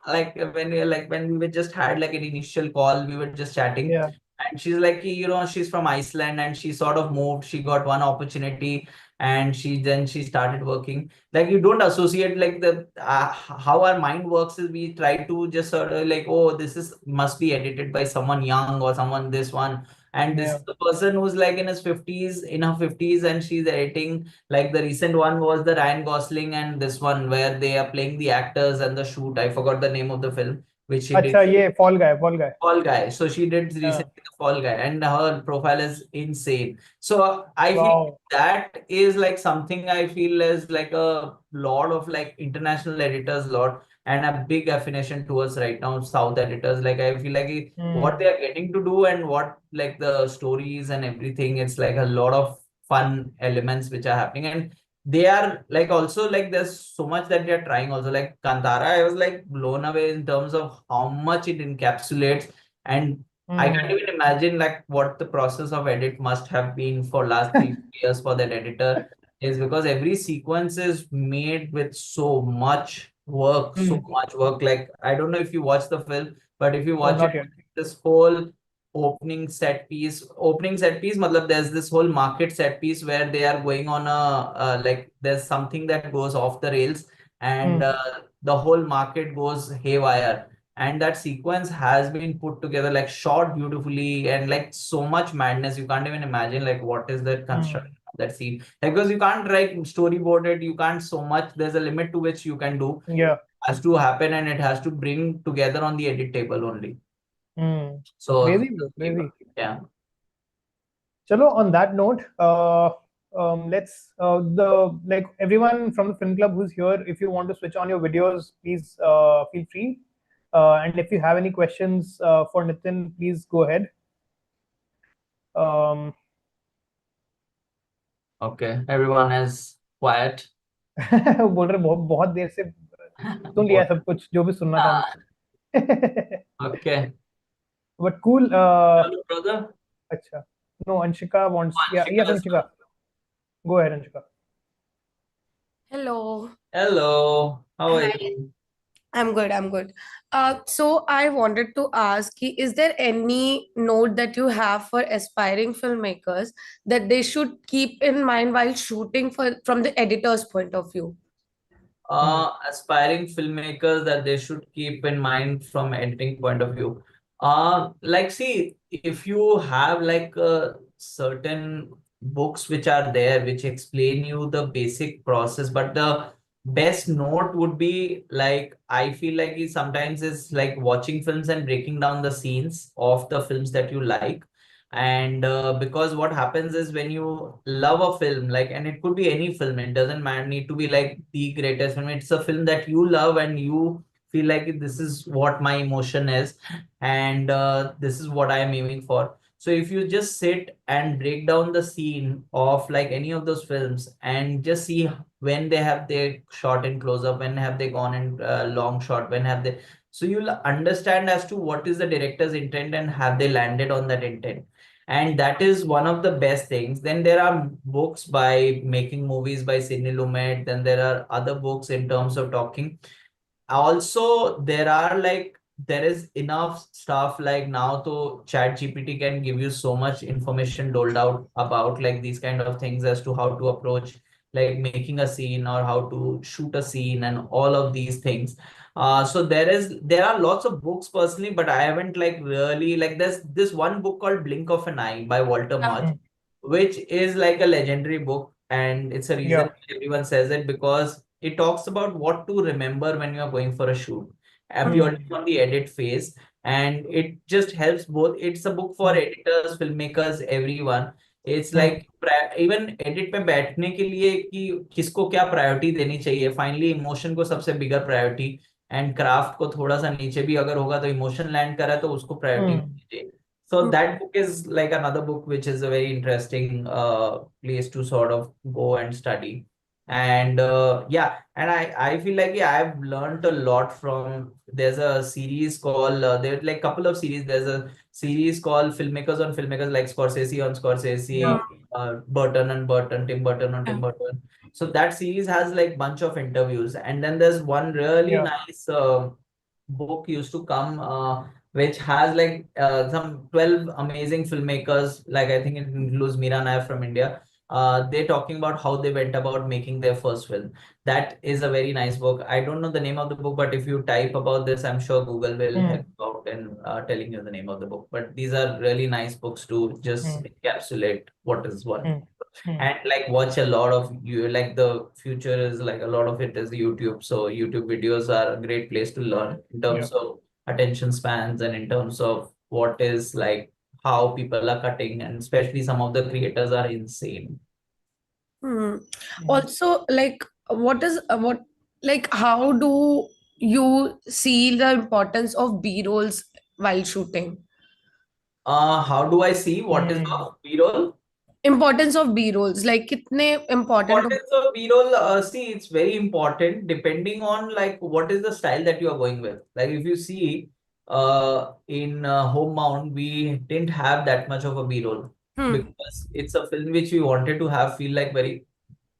like when we were just had like an initial call, we were just chatting.
Yeah.
And she's like, she's from Iceland and she sort of moved. She got one opportunity and she started working. Like you don't associate like the how our mind works is we try to just sort of like, oh, this is must be edited by someone young or someone this one. And this
Yeah.
is the person who's like in his 50s, in her 50s, and she's editing. Like the recent one was the Ryan Gosling and this one where they are playing the actors and the shoot. I forgot the name of the film, which she did.
अच्छा ये Fall Guy.
Fall Guy. So she did
Yeah.
recently the Fall Guy, and her profile is insane. So I feel
Wow.
that is like something I feel is like a lot of like international editors, lot, and a big affiliation towards right now South editors. Like I feel like what they are getting to do and what like the stories and everything, it's like a lot of fun elements which are happening. And they are like also like there's so much that they're trying also, like Kantara, I was like blown away in terms of how much it encapsulates. And I can't even imagine like what the process of edit must have been for last 3 years for that editor, is because every sequence is made with so much work, so much work. Like I don't know if you watch the film, but if you
Oh,
watch it,
not yet.
this whole opening set piece matlab, there's this whole market set piece where they are going on a like there's something that goes off the rails, and the whole market goes haywire, and that sequence has been put together like shot beautifully, and like so much madness you can't even imagine like what is the construction of that scene, like, because you can't write storyboard it, you can't so much, there's a limit to which you can do.
Yeah.
Has to happen and it has to bring together on the edit table only. So
Crazy, bro. Crazy.
yeah.
Chalo, on that note, let's the like everyone from the film club who's here, if you want to switch on your videos, please feel free. And if you have any questions for Nitin, please go ahead.
Okay, everyone is quiet.
बोल रहे बहुत देर से सुन लिया सब कुछ जो भी सुनना था मुझसे.
Okay.
But cool.
Hello, brother.
अच्छा. No, Anshika wants. Yeah,
Anshika
yes,
is
Anshika. Go ahead, Anshika.
Hello.
Hello. How are
Hi.
you?
I'm good. I'm good. So I wanted to ask, is there any note that you have for aspiring filmmakers that they should keep in mind while shooting from the editor's point of view?
Aspiring filmmakers that they should keep in mind from editing point of view. Like, see, if you have like certain books which are there which explain you the basic process, but the best note would be like I feel like it sometimes is like watching films and breaking down the scenes of the films that you like. And because what happens is when you love a film, like, and it could be any film, it doesn't matter, need to be like the greatest film. It's a film that you love and you feel like this is what my emotion is, and this is what I am aiming for. So if you just sit and break down the scene of like any of those films and just see when they have their shot in close up, when have they gone in long shot, when have they, so you'll understand as to what is the director's intent and have they landed on that intent. And that is one of the best things. Then there are books by making movies by Sidney Lumet. Then there are other books in terms of talking. Also, there is enough stuff like now to chat GPT can give you so much information doled out about like these kind of things as to how to approach like making a scene or how to shoot a scene and all of these things. So there are lots of books personally, but I haven't like really like there's this one book called Blink of an Eye by Walter
Yeah.
March, which is like a legendary book, and it's a reason everyone says it because it talks about what to remember when you are going for a shoot, purely on the edit phase, and it just helps both. It's a book for editors, filmmakers, everyone. It's like even edit पे बैठने के लिए कि किसको क्या priority देनी चाहिए, finally emotion को सबसे बिगर प्रायोरिटी, एंड क्राफ्ट को थोड़ा सा नीचे भी अगर होगा तो इमोशन लैंड करा तो उसको प्रायोरिटी देनी चाहिए. So that book is like another book which is a very interesting place to sort of go and study. And and I feel like I've learned a lot from. There's a series called there's like couple of series. There's a series called Filmmakers on Filmmakers, like Scorsese on Scorsese, Burton and Burton, Tim Burton on Tim Burton. So that series has like bunch of interviews, and then there's one really nice book used to come which has like some 12 amazing filmmakers. Like I think it includes Meera Nair from India. They're talking about how they went about making their first film. That is a very nice book. I don't know the name of the book, but if you type about this, I'm sure Google will help you out in telling you the name of the book. But these are really nice books to just encapsulate what is what. And like watch a lot of you, like the future is like a lot of it is YouTube. So YouTube videos are a great place to learn in terms of attention spans and in terms of what is like how people are cutting, and especially some of the creators are insane.
Also, like, what like how do you see the importance of B-rolls while shooting?
How do I see what is the B-roll?
Importance of B-rolls, like kitne important?
Importance of B-roll, see, it's very important depending on like what is the style that you are going with. Like if you see in Homebound, we didn't have that much of a B-roll because it's a film which we wanted to have feel like very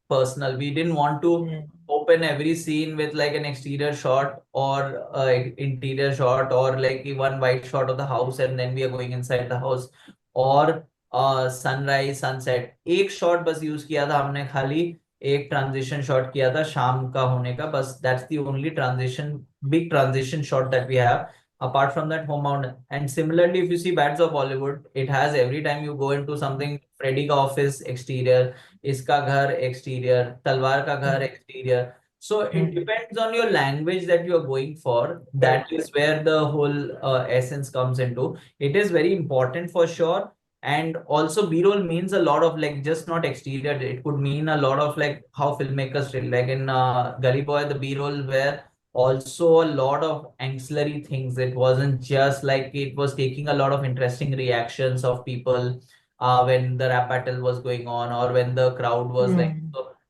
personal. We didn't want to open every scene with like an exterior shot or interior shot or like one wide shot of the house and then we are going inside the house, or sunrise sunset एक shot बस use किया था हमने, खाली एक transition shot किया था शाम का होने का, बस that's the only transition, big transition shot that we have apart from that. Homebound, and similarly if you see Bads of Bollywood, it has every time you go into something, Freddy का office exterior, इसका घर exterior, तलवार का घर exterior. So it depends on your language that you are going for. That is where the whole essence comes into. It is very important for sure. And also B-roll means a lot of like just not exterior. It could mean a lot of like how filmmakers did. Like in Gully Boy, the B-roll were also a lot of ancillary things. It wasn't just like it was taking a lot of interesting reactions of people when the rap battle was going on or when the crowd was like.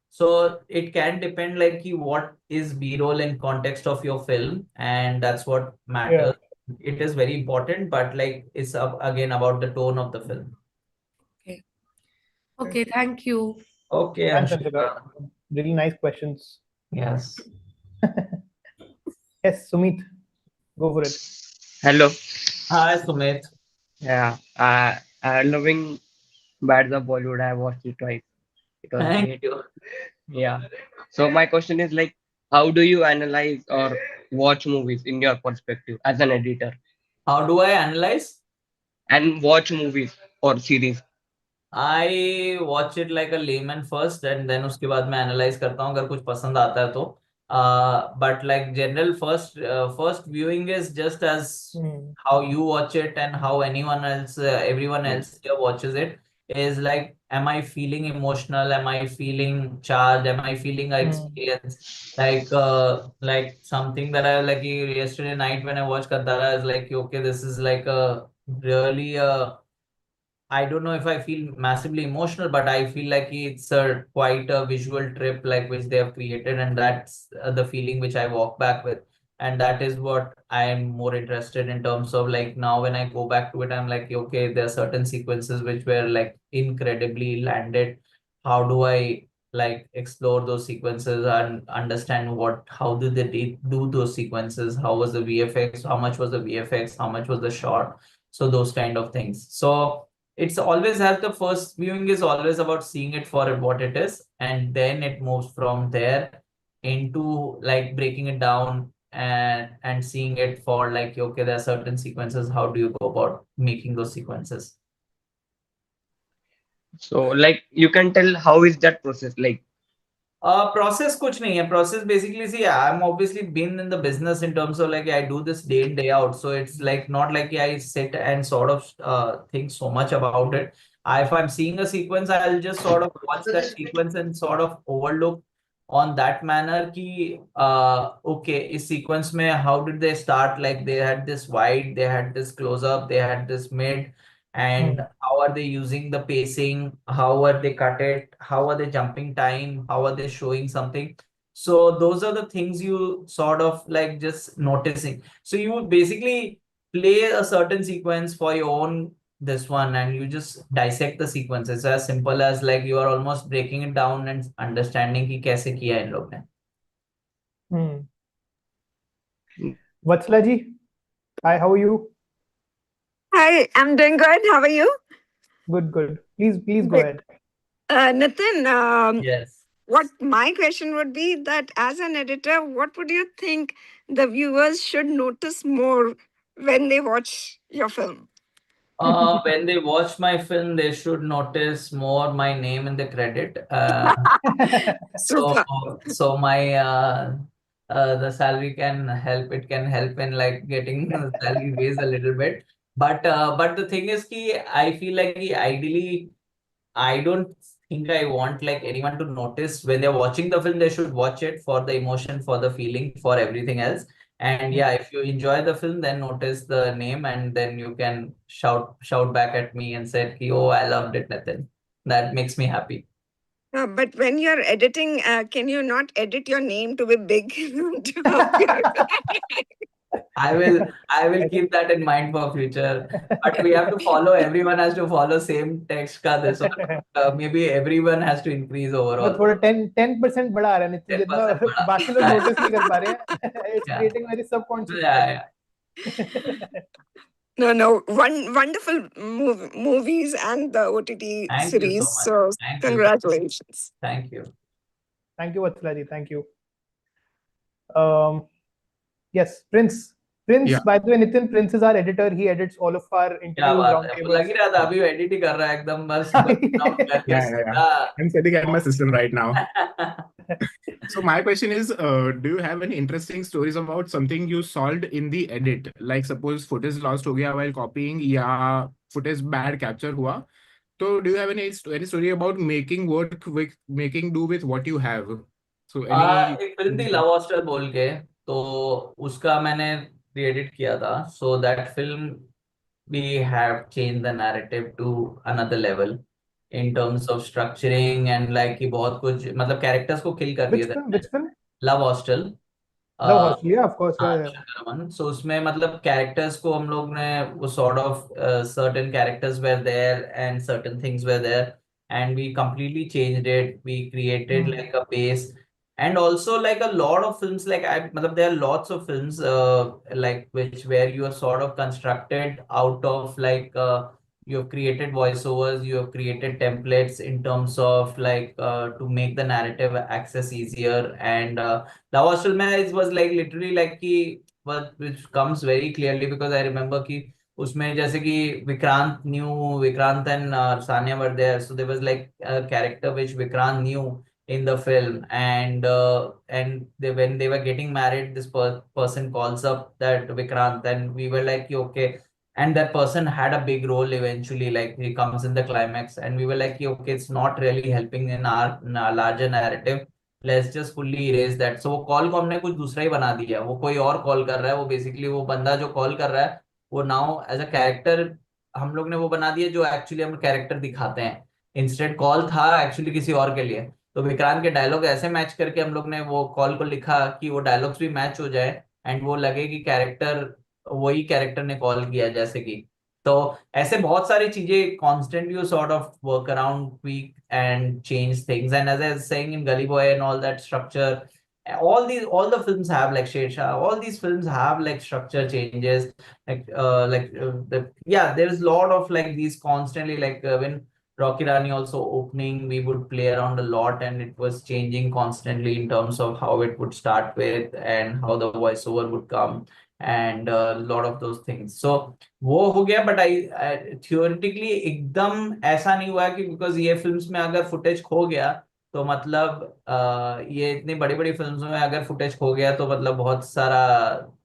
So it can depend like what is B-roll in context of your film, and that's what matters. It is very important, but like it's again about the tone of the film.
Okay, thank you.
Okay,
Thanks,
Anshika.
Anshika. Really nice questions.
Yes.
Yes, Sumit, go for it.
Hello.
Hi, Sumit.
Yeah. I'm loving Bads of Bollywood. I watched it twice. It was
Thank
great.
you.
Yeah. So my question is like, how do you analyze or watch movies in your perspective as an editor?
How do I analyze?
And watch movies or series?
I watch it like a layman first, and then उसके बाद मैं analyze करता हूँ अगर कुछ पसंद आता है तो. But like general first viewing is just as how you watch it and how anyone else, everyone else here watches it, is like, am I feeling emotional? Am I feeling charged? Am I feeling a experience? Like something that I like yesterday night when I watched Kantara is like, okay, this is like a really I don't know if I feel massively emotional, but I feel like it's a quite a visual trip like which they have created, and that's the feeling which I walk back with. And that is what I am more interested in terms of like now when I go back to it, I'm like, okay, there are certain sequences which were like incredibly landed. How do I like explore those sequences and understand how did they do those sequences? How was the VFX? How much was the VFX? How much was the shot? So those kind of things. So it's always has the first viewing is always about seeing it for what it is, and then it moves from there into like breaking it down and seeing it for like, okay, there are certain sequences. How do you go about making those sequences?
So like you can tell how is that process like?
Process कुछ नहीं है. Process basically, see, I'm obviously been in the business in terms of like I do this day in day out, so it's like not like I sit and sort of think so much about it. If I'm seeing a sequence, I'll just sort of watch that sequence and sort of overlook on that manner कि okay, इस sequence में how did they start? Like they had this wide, they had this close up, they had this mid, and how are they using the pacing, how are they cut it, how are they jumping time, how are they showing something. So those are the things you sort of like just noticing. So you basically play a certain sequence for your own this one, and you just dissect the sequence. It's as simple as like you are almost breaking it down and understanding कि कैसे किया है इन लोग ने.
Vatsala ji, hi, how are you?
Hi, I'm doing good. How are you?
Good, good. Please go
Great.
ahead.
Nitin,
Yes.
what my question would be that as an editor, what would you think the viewers should notice more when they watch your film?
When they watch my film, they should notice more my name in the credit. So,
Super.
so my the salary can help. It can help in like getting the salary raised a little bit. But the thing is, ki I feel like ki ideally, I don't think I want like anyone to notice when they're watching the film. They should watch it for the emotion, for the feeling, for everything else. And yeah, if you enjoy the film, then notice the name, and then you can shout back at me and say, ki, "Oh, I loved it, Nathan." That makes me happy.
But when you're editing, can you not edit your name to be big? To help your...
I will keep that in mind for future. But we have to follow. Everyone has to follow same text का this one. Maybe everyone has to increase
वो
overall.
थोड़ा 10% बढ़ा आ रहा है नितिन,
10%
जितना
बढ़ा.
बाकी लोग नोटिस नहीं कर पा रहे हैं. It's
Yeah.
creating very subconscious.
Yeah.
No. Wonderful movies and the OTT
Thank you
series.
so much.
So
Thank you.
congratulations.
Thank you.
Thank you, Vatsala ji. Thank you. Yes, Prince.
Yeah.
By the way, Nitin, Prince is our editor. He edits all of our
क्या
interviews,
बात है. लग ही
roundtables.
रहा था अभी edit ही कर रहा है एकदम बस out करके
Yeah. I'm sitting at my system right now. So my question is, do you have any interesting stories about something you solved in the edit? Like suppose footage lost हो गया while copying या footage bad capture हुआ. So do you have any story about making do with what you have? So any
एक film थी love hostel बोल के, तो उसका मैंने एडिट किया था. So that film we have changed the narrative to another level in terms of structuring and like कि बहुत कुछ मतलब characters को kill कर दिए थे.
Which film?
Love hostel.
Love Hostel, yeah, of course. Yeah.
So उसमें मतलब characters को हम लोग ने वो sort of certain characters were there and certain things were there, and we completely changed it. We created like a base, and also like a lot of films like मतलब there are lots of films like which where you are sort of constructed out of like you have created voiceovers, you have created templates in terms of like to make the narrative access easier. And the hostel में was like literally like कि but which comes very clearly because I remember कि उसमें जैसे कि Vikrant and Sanya were there, so there was like a character which Vikrant knew in the film, and when they were getting married, this person calls up that Vikrant, and we were like okay, and that person had a big role eventually, like he comes in the climax, and we were like okay, it's not really helping in our larger narrative. Let's just fully erase that. So वो call को हमने कुछ दूसरा ही बना दिया. वो कोई और कॉल कर रहा है. वो बेसिकली वो बंदा जो कॉल कर रहा है वो नाउ एज अ कैरेक्टर हम लोग ने वो बना दिया जो एक्चुअली हम कैरेक्टर दिखाते हैं. इंस्टेंट कॉल था एक्चुअली किसी और के लिए. तो विक्रांत के डायलॉग ऐसे मैच करके हम लोग ने वो कॉल को लिखा कि वो डायलॉग्स भी मैच हो जाए एंड वो लगे कि कैरेक्टर वही कैरेक्टर ने कॉल किया जैसे कि. तो ऐसे बहुत सारी चीजें constant you sort of work around tweak and change things. And as I was saying in Gully Boy and all that structure all the films have like Shershah, all these films have like structure changes, there's a lot of like these constantly, like when Rocky Rani also opening, we would play around a lot, and it was changing constantly in terms of how it would start with and how the voiceover would come, and a lot of those things. So वो हो गया, but I theoretically एकदम ऐसा नहीं हुआ कि because ये films में अगर फुटेज खो गया तो मतलब ये इतनी बड़ी बड़ी फिल्म्स में अगर फुटेज खो गया तो मतलब बहुत सारा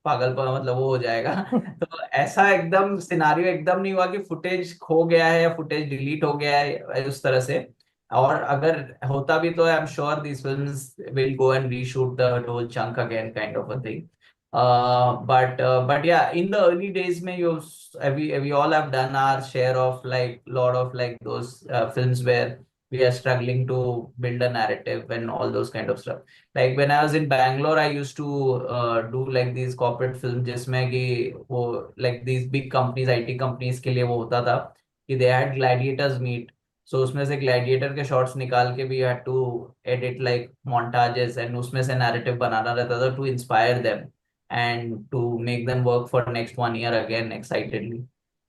पागलपन मतलब वो हो जाएगा। तो ऐसा एकदम सिनारियो एकदम नहीं हुआ कि फुटेज खो गया है या फुटेज डिलीट हो गया है उस तरह से। और अगर होता भी तो I am sure these films will go and reshoot the whole chunk again kind of a thing. But yeah, in the early days, we all have done our share of like lot of like those films where we are struggling to build a narrative and all those kind of stuff. Like when I was in Bangalore, I used to do like these corporate films जिसमें कि वो like these big companies, IT companies के लिए वो होता था कि they had gladiators meet. So उसमें से ग्लैडिएटर के शॉट्स निकाल के भी you had to edit like montages and उसमें से narrative बनाना रहता था to inspire them and to make them work for next 1 year again excitedly.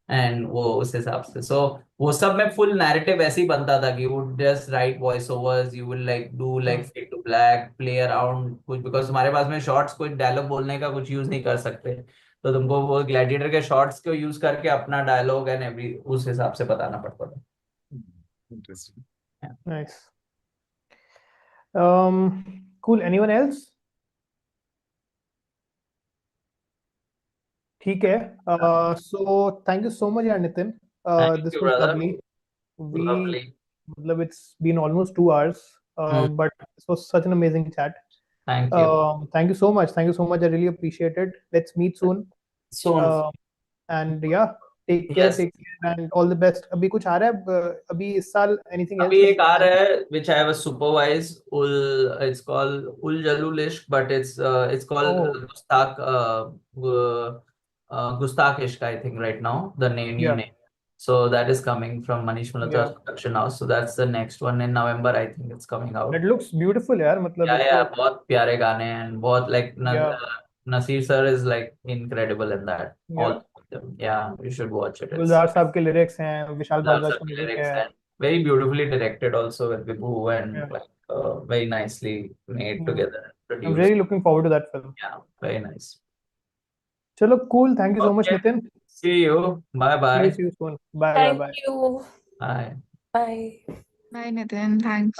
And वो उस हिसाब से so वो सब में full narrative ऐसे ही बनता था कि you would just write voice overs, you will like do like fade to black, play around कुछ, because तुम्हारे पास में शॉर्ट्स कोई डायलॉग बोलने का कुछ यूज नहीं कर सकते, तो तुमको वो ग्लैडिएटर के शॉर्ट्स को यूज करके अपना डायलॉग एंड एवरी उस हिसाब से बताना पड़ता था।
Interesting.
Nice. Cool. Anyone else? ठीक है. So thank you so much, Nitin.
Thank
This
you,
was
brother.
lovely.
Lovely.
It's been almost 2 hours, but it was such an amazing chat.
Thank you.
Thank you so much. Thank you so much. I really appreciate it. Let's meet soon.
Soon.
And yeah, take care.
Yes.
Take care, and all the best. अभी कुछ आ रहा है? अभी इस साल anything else?
अभी एक आ रहा है which I have a supervise it's called Ul Jalul Ishq, but it's called Gustakh Ishq, I think right now the new
Yeah.
name. So that is coming from Manish Malhotra's production house. So that's the next one in November, I think it's coming out.
That looks beautiful, यार. मतलब
Yeah, बहुत प्यारे गाने and बहुत like
Yeah.
Nasir sir is like incredible in that.
Yeah.
All of them. Yeah, you should watch it.
गुलजार साहब के lyrics हैं, विशाल भारद्वाज का music
lyrics
है.
and very beautifully directed also with Vibhu and
Yeah.
like very nicely made together and
I'm
produced.
really looking forward to that film.
Yeah, very nice.
चलो, cool. Thank you so much,
Okay.
Nitin.
See you. Bye bye.
See you soon. Bye.
Thank
Bye.
you.
Bye.
Bye.
Bye, Nitin. Thanks.